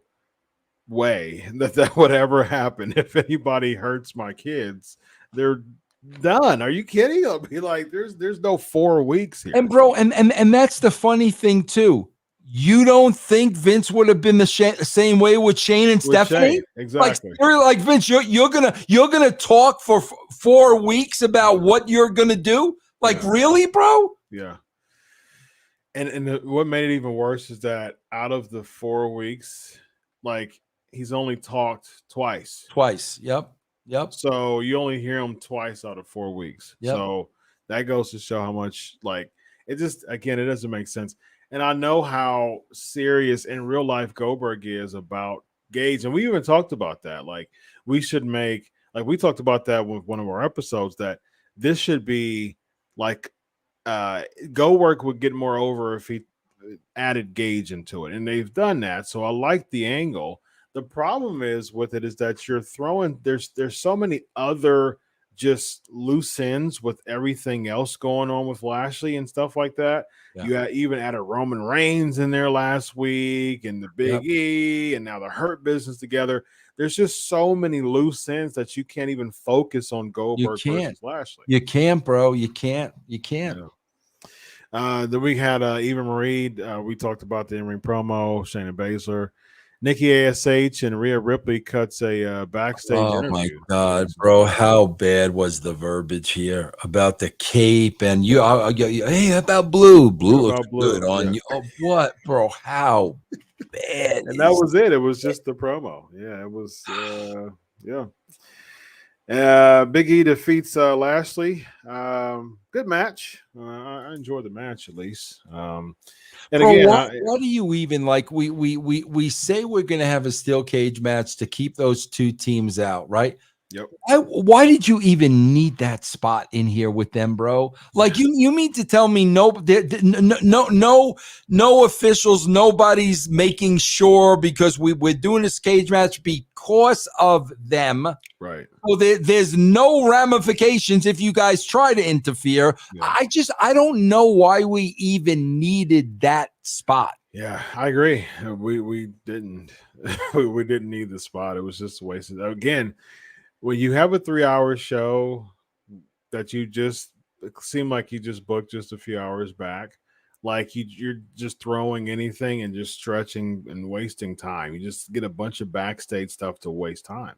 way that would ever happen. If anybody hurts my kids, they're done. Are you kidding? I'll be like, there's no 4 weeks here. And bro, and that's the funny thing too. You don't think Vince would have been the same way with Shane and Stephanie? Shane, exactly. Like Vince, you're gonna talk for 4 weeks about what you're gonna do? Like, yeah. Really, bro? Yeah. And what made it even worse is that out of the 4 weeks, like, he's only talked twice. Yep. So you only hear him twice out of 4 weeks. Yep. So that goes to show how much, like, it just, again, it doesn't make sense. And I know how serious in real life Goldberg is about Gage. And we even talked about that. Like, we should make, like, we talked about that with one of our episodes, that this should be like, Goldberg would get more over if he added Gage into it. And they've done that. So I like the angle. The problem is with it is that you're throwing, there's so many other just loose ends with everything else going on with Lashley and stuff like that. Yeah. You even added Roman Reigns in there last week and the Big E and now the Hurt Business together. There's just so many loose ends that you can't even focus on Goldberg versus Lashley. You can't, bro. You can't. Yeah. Then we had Eva Marie. We talked about the in-ring promo, Shayna Baszler. Nikki ASH and Rhea Ripley cuts a backstage interview. Oh, my God, bro. How bad was the verbiage here about the cape? And hey, about Blue? Blue looks good on you. Oh, what, bro? How bad? And that was it. It was just the promo. Yeah, it was, Big E defeats Lashley. Good match. I enjoyed the match, at least. And bro, again, what do you even like? We say we're going to have a steel cage match to keep those 2 teams out, right? Yep. Why did you even need that spot in here with them, bro? Like, you mean to tell me no officials, nobody's making sure, because we're doing this cage match because of them, right? Well, there's no ramifications if you guys try to interfere. Yeah. I don't know why we even needed that spot. Yeah, I agree. We didn't we didn't need the spot. It was just wasted. Again, when you have a 3-hour show that you just seem like you just booked just a few hours back, like you're just throwing anything and just stretching and wasting time. You just get a bunch of backstage stuff to waste time.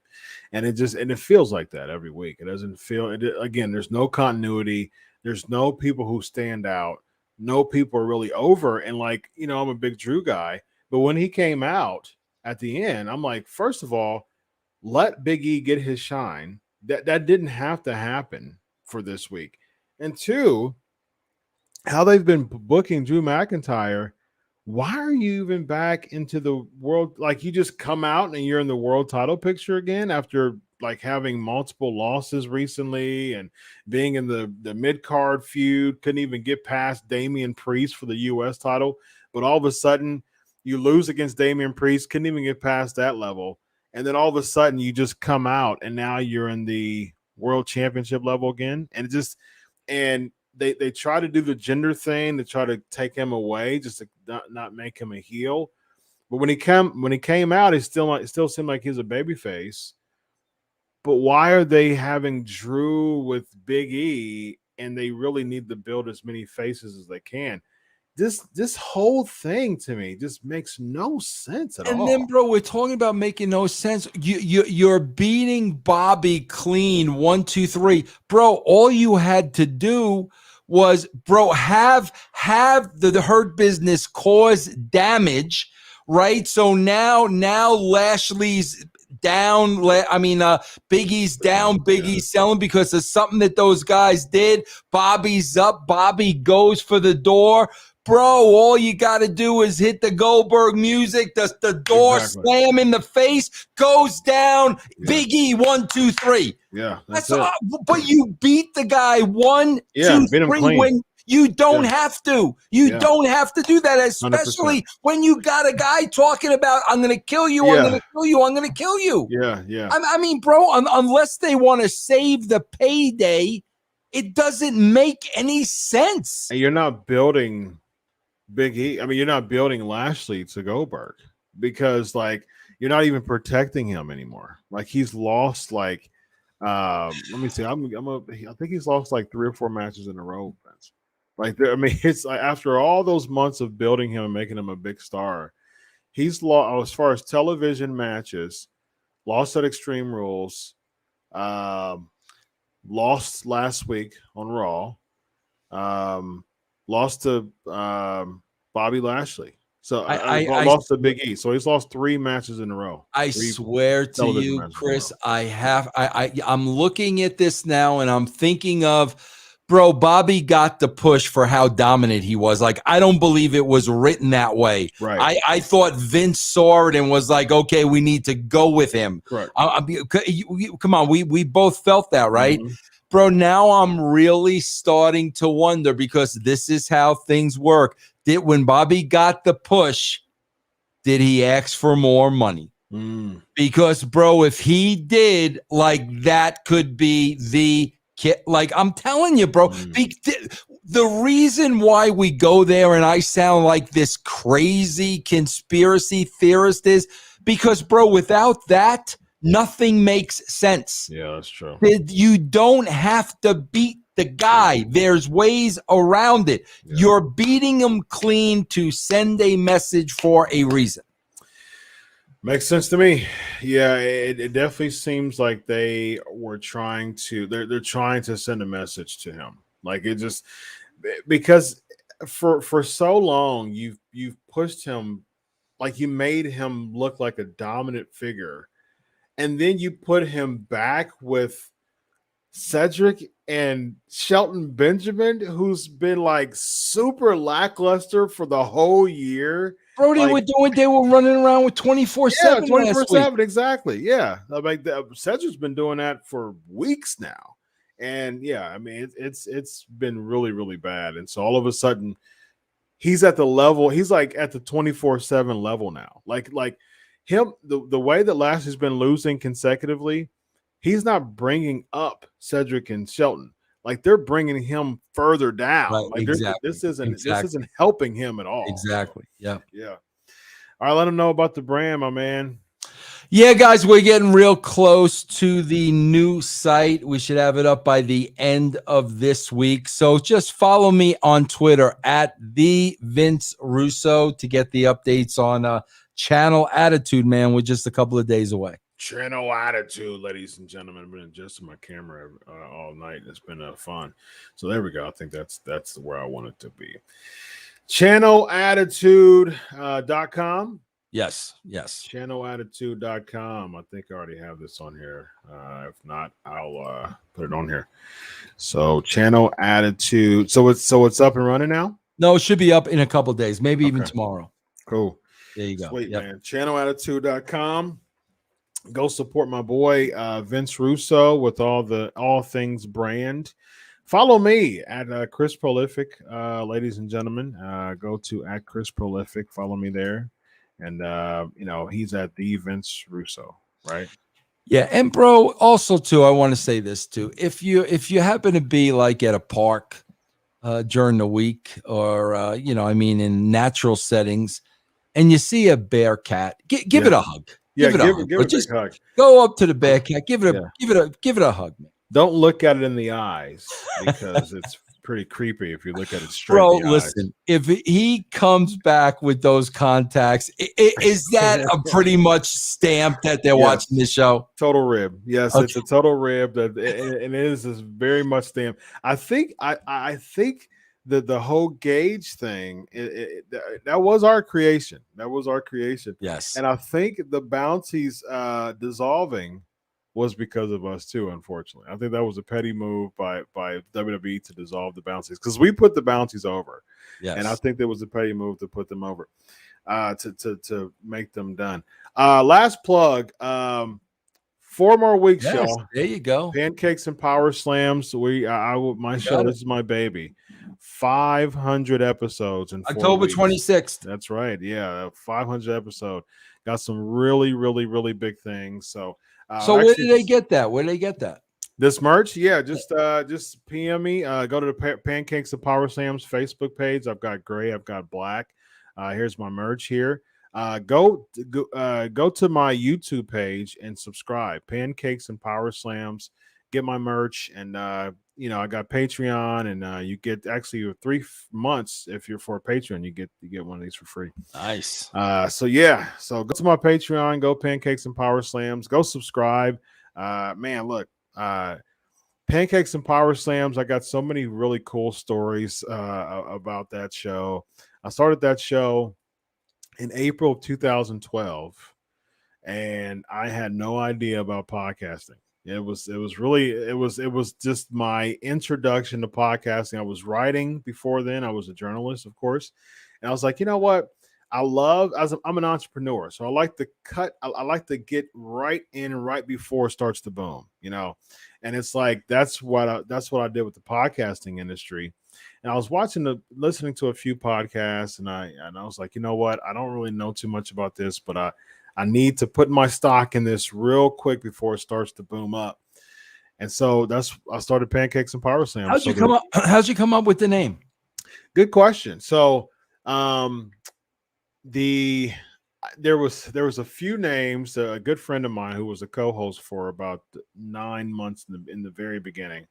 And it feels like that every week. It doesn't feel, again, there's no continuity. There's no people who stand out. No people are really over. And like, I'm a big Drew guy, but when he came out at the end, I'm like, first of all, let Big E get his shine. That didn't have to happen for this week. And 2, how they've been booking Drew McIntyre. Why are you even back into the world? Like, you just come out and you're in the world title picture again after like having multiple losses recently and being in the mid-card feud, couldn't even get past Damian Priest for the US title. But all of a sudden you lose against Damian Priest, couldn't even get past that level. And then all of a sudden you just come out and now you're in the world championship level again. And they try to do the gender thing to try to take him away, just to not make him a heel. But when he came out, it still seemed like he's a babyface. But why are they having Drew with Big E, and they really need to build as many faces as they can? This whole thing to me just makes no sense at all. And then, bro, we're talking about making no sense. You're beating Bobby clean 1, 2, 3, bro. All you had to do was, bro, have the Hurt Business cause damage, right? So now Lashley's down. Big E's down. Big E's selling because of something that those guys did. Bobby's up. Bobby goes for the door. bro, all you got to do is hit the Goldberg music. The door slam in the face goes down. Yeah. Big E, 1, 2, 3. Yeah, that's it. But you beat the guy 1, 2, 3 when you don't have to. You don't have to do that, especially 100%. when you got a guy talking about, I'm going to kill you, I'm going to kill you, I'm going to kill you. Yeah. I mean, bro, unless they want to save the payday, it doesn't make any sense. And you're not building Big E. I mean, you're not building Lashley to Goldberg because, like, you're not even protecting him anymore. Like, he's lost, like, let me see. I think he's lost like 3 or 4 matches in a row. Like, I mean, it's like after all those months of building him and making him a big star, he's lost as far as television matches. Lost at Extreme Rules. Lost last week on Raw. Lost to Bobby Lashley. So I lost to Big E. So he's lost 3 matches in a row. I swear to you, Chris, I'm looking at this now and I'm thinking of, bro, Bobby got the push for how dominant he was. Like, I don't believe it was written that way. Right. I thought Vince saw it and was like, okay, we need to go with him. Correct. Come on, we both felt that, right? Mm-hmm. Bro, now I'm really starting to wonder because this is how things work. When Bobby got the push, did he ask for more money? Because, bro, if he did, like, that could be the kid. Like, I'm telling you, bro, the reason why we go there and I sound like this crazy conspiracy theorist is because, bro, without that, nothing makes sense. Yeah, that's true. You don't have to beat the guy. There's ways around it. Yeah. You're beating him clean to send a message for a reason. Makes sense to me. Yeah, it definitely seems like they were trying to. They're trying to send a message to him. Like, it just because for so long you've pushed him, like, you made him look like a dominant figure. And then you put him back with Cedric and Shelton Benjamin, who's been like super lackluster for the whole year. Bro, they were running around with 24/7. Yeah, 24/7, exactly. Yeah, like Cedric's been doing that for weeks now, and yeah, I mean it's been really, really bad. And so all of a sudden, he's at the level. He's like at the 24/7 level now. Like. Him, the way that Lashley's been losing consecutively, he's not bringing up Cedric and Shelton. Like, they're bringing him further down. Right, like, exactly. This isn't helping him at all. Exactly. Yeah. All right, let him know about the brand, my man. Yeah, guys, we're getting real close to the new site. We should have it up by the end of this week. So just follow me on Twitter at the Vince Russo to get the updates on Channel Attitude, man. We're just a couple of days away. Channel Attitude, ladies and gentlemen. I've been adjusting my camera all night. It's been fun. So there we go. I think that's where I want it to be. ChannelAttitude.com. Yes. ChannelAttitude.com. I think I already have this on here. If not, I'll put it on here. So Channel Attitude. So it's up and running now? No, it should be up in a couple of days, maybe even tomorrow. Cool. There you go. Sweet, man. ChannelAttitude.com. Go support my boy Vince Russo with all things brand. Follow me at Chris Prolific, ladies and gentlemen. Go to at Chris Prolific. Follow me there. And he's at the Vince Russo, right? Yeah, and bro, also too, I want to say this too. If you happen to be like at a park during the week, or in natural settings, and you see a bear cat, give it a hug. Give it a big hug. Go up to the bear cat, give it a hug, man. Don't look at it in the eyes because it's pretty creepy if you look at it straight. Bro, listen, if he comes back with those contacts, is that a pretty much stamp that they're watching the show? Total rib. Yes, okay. It's a total rib. And it is very much stamped. I think the whole Gage thing, that was our creation. That was our creation. Yes. And I think the bounties dissolving was because of us too. Unfortunately, I think that was a petty move by WWE to dissolve the bounties because we put the bounties over, and I Yes. think there was a petty move to put them over, to make them done. Last plug. 4 more weeks, Yes. y'all. There you go. Pancakes and Power Slams. My show. This is my baby. 500 episodes in 4 October weeks. 26th. That's right. Yeah, 500 episode. Got some really, really, really big things. So, Where did they get that? Where did they get that? This merch? Yeah, just PM me. Go to the Pancakes and Power Slams Facebook page. I've got gray. I've got black. Here's my merch here. Go to my YouTube page and subscribe. Pancakes and Power Slams. Get my merch, and I got Patreon, and you get actually 3 months if you're for a Patreon. You get one of these for free. Nice. So go to my Patreon. Go Pancakes and Power Slams. Go subscribe. Man, look. Pancakes and Power Slams. I got so many really cool stories about that show. I started that show in April of 2012, and I had no idea about podcasting. It was just my introduction to podcasting. I was writing before then. I was a journalist, of course, and I was like, you know what? I'm an entrepreneur, so I like to I like to get right in right before it starts to boom, and it's like that's what I did with the podcasting industry. And I was listening to a few podcasts, and I was like, you know what? I don't really know too much about this, but I need to put my stock in this real quick before it starts to boom up. And so I started Pancakes and Power Slams. How'd you come up with the name? Good question. So, there was a few names. A good friend of mine who was a co-host for about 9 months in the very beginning.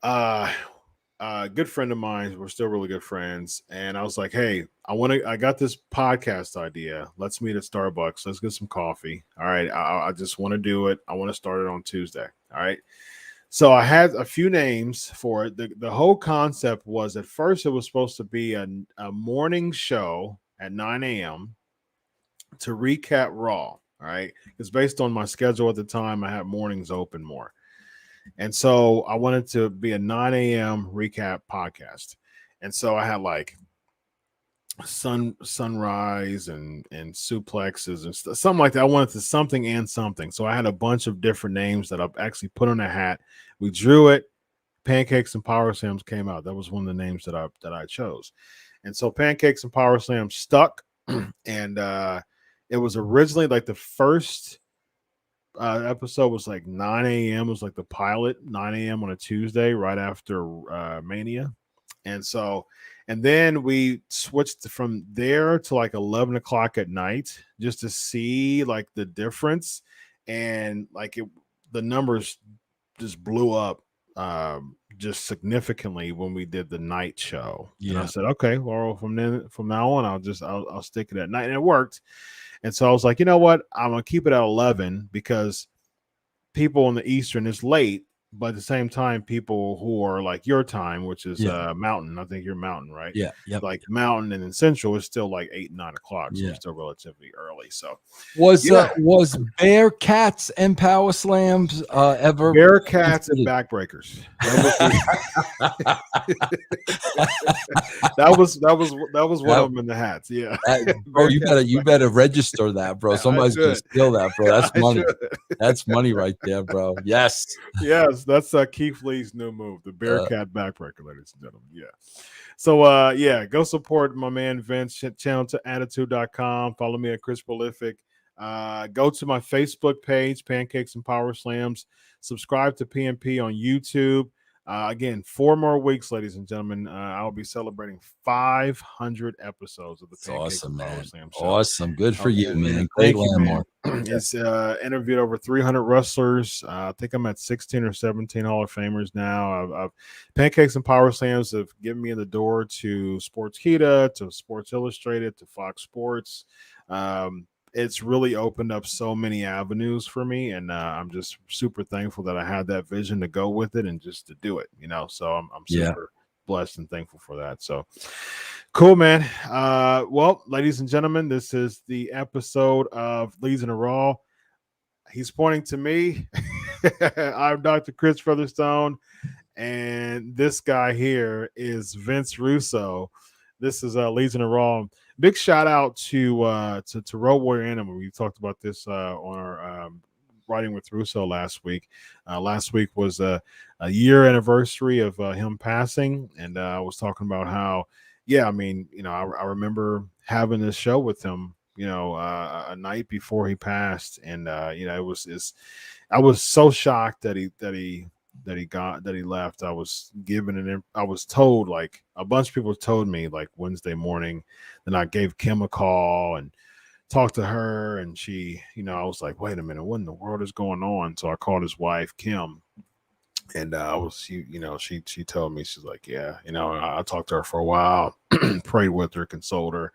Good friend of mine. We're still really good friends, and I was like, "Hey, I got this podcast idea. Let's meet at Starbucks. Let's get some coffee. All right, I just want to do it. I want to start it on Tuesday. All right." So I had a few names for it. The whole concept was at first it was supposed to be a morning show at 9 a.m. to recap Raw. All right. Because based on my schedule at the time, I had mornings open more. And so I wanted to be a 9 a.m. recap podcast. And so I had like sunrise and suplexes and something like that. I wanted to something and something. So I had a bunch of different names that I've actually put on a hat. We drew it. Pancakes and Power Slams came out. That was one of the names that I chose. And so Pancakes and Power Slams stuck. And it was originally like the first episode was like 9 a.m. It was like the pilot, 9 a.m. on a Tuesday right after Mania. And then we switched from there to like 11 o'clock at night just to see like the difference. And like the numbers just blew up just significantly when we did the night show. Yeah. And I said, okay, well, from now on, I'll stick it at night. And it worked. And so I was like, you know what? I'm going to keep it at 11 because people in the Eastern is late, but at the same time, people who are like your time, which is Mountain. I think you're Mountain, right? Yeah. Yep. Like Mountain and then Central is still like 8, 9 o'clock. So it's still relatively early. So was Bearcats and Power Slams ever Bearcats and Backbreakers? That was one of them in the hats. Yeah. Bro, you better register that, bro. Somebody's gonna steal that, bro. That's money. That's money right there, bro. Yes. Yes, that's Keith Lee's new move, the Bearcat Backbreaker, ladies and gentlemen. Yeah. So go support my man Vince, channel to attitude.com. Follow me at Chris Prolific. Go to my Facebook page, Pancakes and Power Slams. Subscribe to PNP on YouTube. Again, 4 more weeks, ladies and gentlemen. I'll be celebrating 500 episodes of the Pancakes and Power Slam show. Awesome. Good for you, man. Great landmark. It's interviewed over 300 wrestlers. I think I'm at 16 or 17 Hall of Famers now. Pancakes and Power Slams have given me in the door to Sportskeeda, to Sports Illustrated, to Fox Sports. It's really opened up so many avenues for me, and I'm just super thankful that I had that vision to go with it and just to do it, So I'm super blessed and thankful for that. So cool, man. Well, ladies and gentlemen, this is the episode of Leads in a Raw. He's pointing to me. I'm Dr. Chris Featherstone, and this guy here is Vince Russo. This is Legion of Raw. Big shout out to Road Warrior Animal. We talked about this on our writing with Russo last week. Last week was a year anniversary of him passing, and I was talking about how, yeah, I mean, I remember having this show with him, a night before he passed, and it was I was so shocked that he left. I was I was told, like, a bunch of people told me, like, Wednesday morning. Then I gave Kim a call and talked to her, and she, I was like, wait a minute, what in the world is going on? So I called his wife, Kim, and she told me, she's like, yeah, I talked to her for a while, prayed with her, consoled her.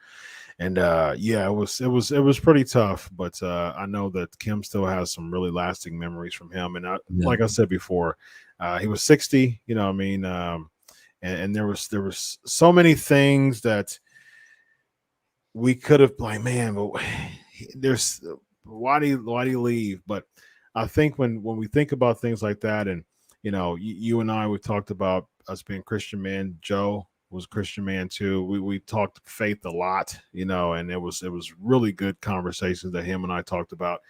And yeah, it was pretty tough, but I know that Kim still has some really lasting memories from him. And like I said before, he was 60. I mean, and there was so many things that we could have, like, man, but there's why do you leave? But I think when we think about things like that, and you and I, we talked about us being Christian men. Joe was a Christian man too. We talked faith a lot, and it was really good conversations that him and I talked about,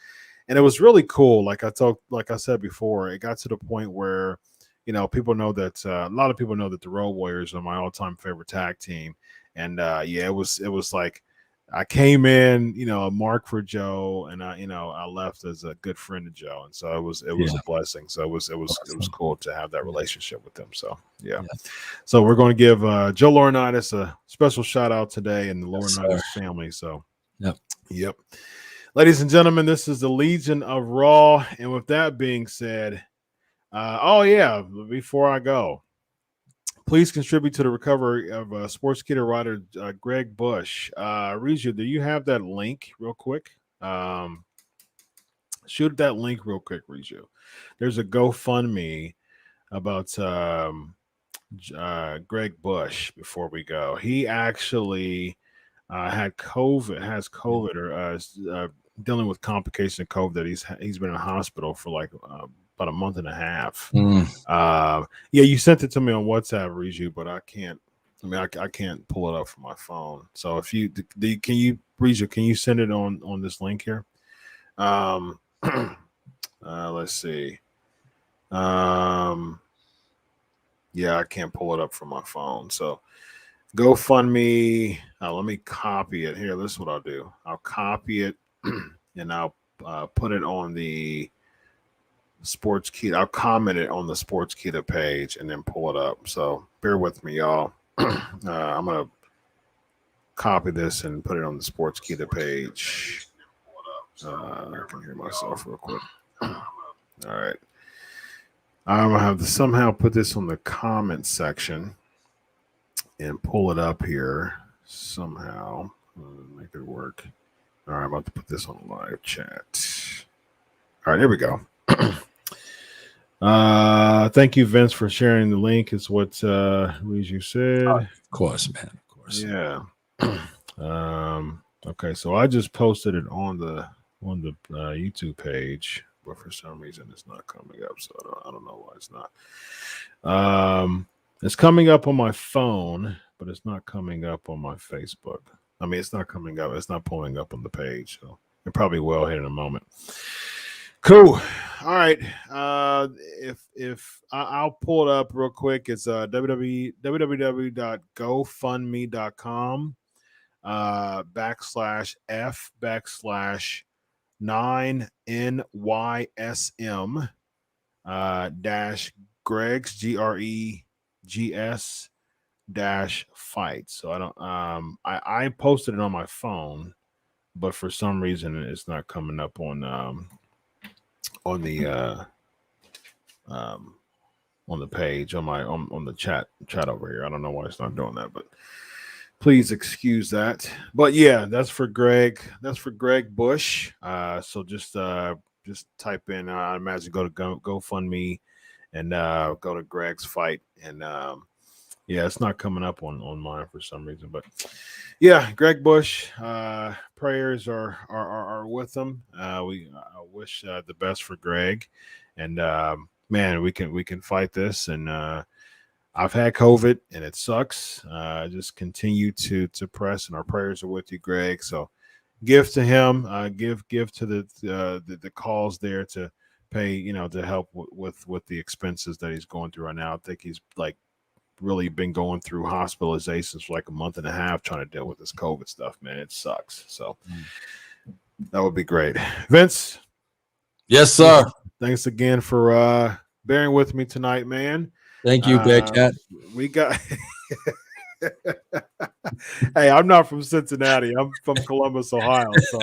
and it was really cool. Like I said before, it got to the point where people know that a lot of people know that the Road Warriors are my all-time favorite tag team, and yeah, it was like I came in, a mark for Joe, and I left as a good friend of Joe, and so it was a blessing. So it was cool to have that relationship with them. So yeah. So we're going to give Joe Laurinaitis a special shout out today, and the Laurinaitis family. So yep. Ladies and gentlemen, this is the Legion of Raw, and with that being said, before I go, please contribute to the recovery of Sportskeeda writer Greg Bush. Reju, do you have that link real quick? Shoot that link real quick, Reju. There's a GoFundMe about Greg Bush before we go. He actually has COVID, or dealing with complications of COVID that he's been in the hospital for like about a month and a half. Yeah, you sent it to me on WhatsApp, Reju, but I can't. I can't pull it up from my phone. So if you Reju, can you send it on this link here? Let's see. Yeah, I can't pull it up from my phone. So GoFundMe. Let me copy it here. This is what I'll do. I'll copy it and I'll put it on the Sportskeeda. I'll comment it on the Sportskeeda page and then pull it up. So bear with me, y'all. I'm gonna copy this and put it on the Sportskeeda page. I can hear myself real quick. All right. I'm gonna have to somehow put this on the comment section and pull it up here somehow. Make it work. All right, I'm about to put this on live chat. All right, here we go. Thank you, Vince, for sharing the link. Is what Reju said. Of course, man. Of course. Yeah. Okay, so I just posted it on the YouTube page, but for some reason it's not coming up. So I don't know why it's not. It's coming up on my phone, but it's not coming up on my Facebook. I mean, it's not coming up. It's not pulling up on the page. So it probably will here in a moment. Cool. All right. If I'll pull it up real quick. It's www.gofundme.com /9NYSM dash Greg's GREGS dash fight. So I don't I posted it on my phone, but for some reason it's not coming up on the page on the chat over here. I don't know why it's not doing that, but please excuse that. But yeah, that's for Greg. That's for Greg Bush. So just type in. I imagine go to GoFundMe and go to Greg's fight. And yeah, it's not coming up on mine for some reason. But yeah, Greg Bush. Prayers are with him. wish the best for Greg, and man, we can fight this. And I've had COVID, and it sucks. Just continue to press, and our prayers are with you, Greg. So give to him, give to the calls there to pay, to help with the expenses that he's going through right now. I think he's like really been going through hospitalizations for like a month and a half trying to deal with this COVID stuff, man. It sucks. So that would be great. Vince. Yes, sir. Thanks again for bearing with me tonight, man. Thank you, Big Cat. We got hey, I'm not from Cincinnati. I'm from Columbus, Ohio. So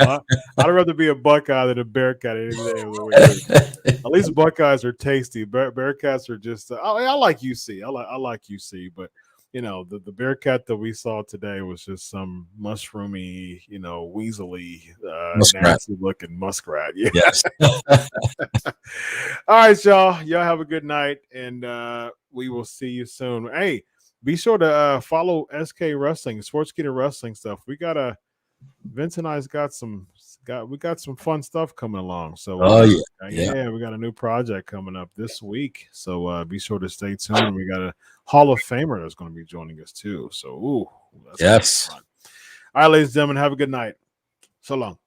I'd rather be a Buckeye than a Bearcat any day of the week. At least Buckeyes are tasty. Bearcats are just. I like UC. I like UC, but the Bearcat that we saw today was just some mushroomy, weaselly, nasty looking muskrat. Yeah. Yes. All right, y'all. Y'all have a good night, and we will see you soon. Hey, be sure to follow SK Wrestling, Sportskeeda Wrestling stuff. We got Vince and I's got some fun stuff coming along. So we got a new project coming up this week. So be sure to stay tuned. We got a Hall of Famer that's going to be joining us too. So that's yes. fun. All right, ladies and gentlemen, have a good night. So long.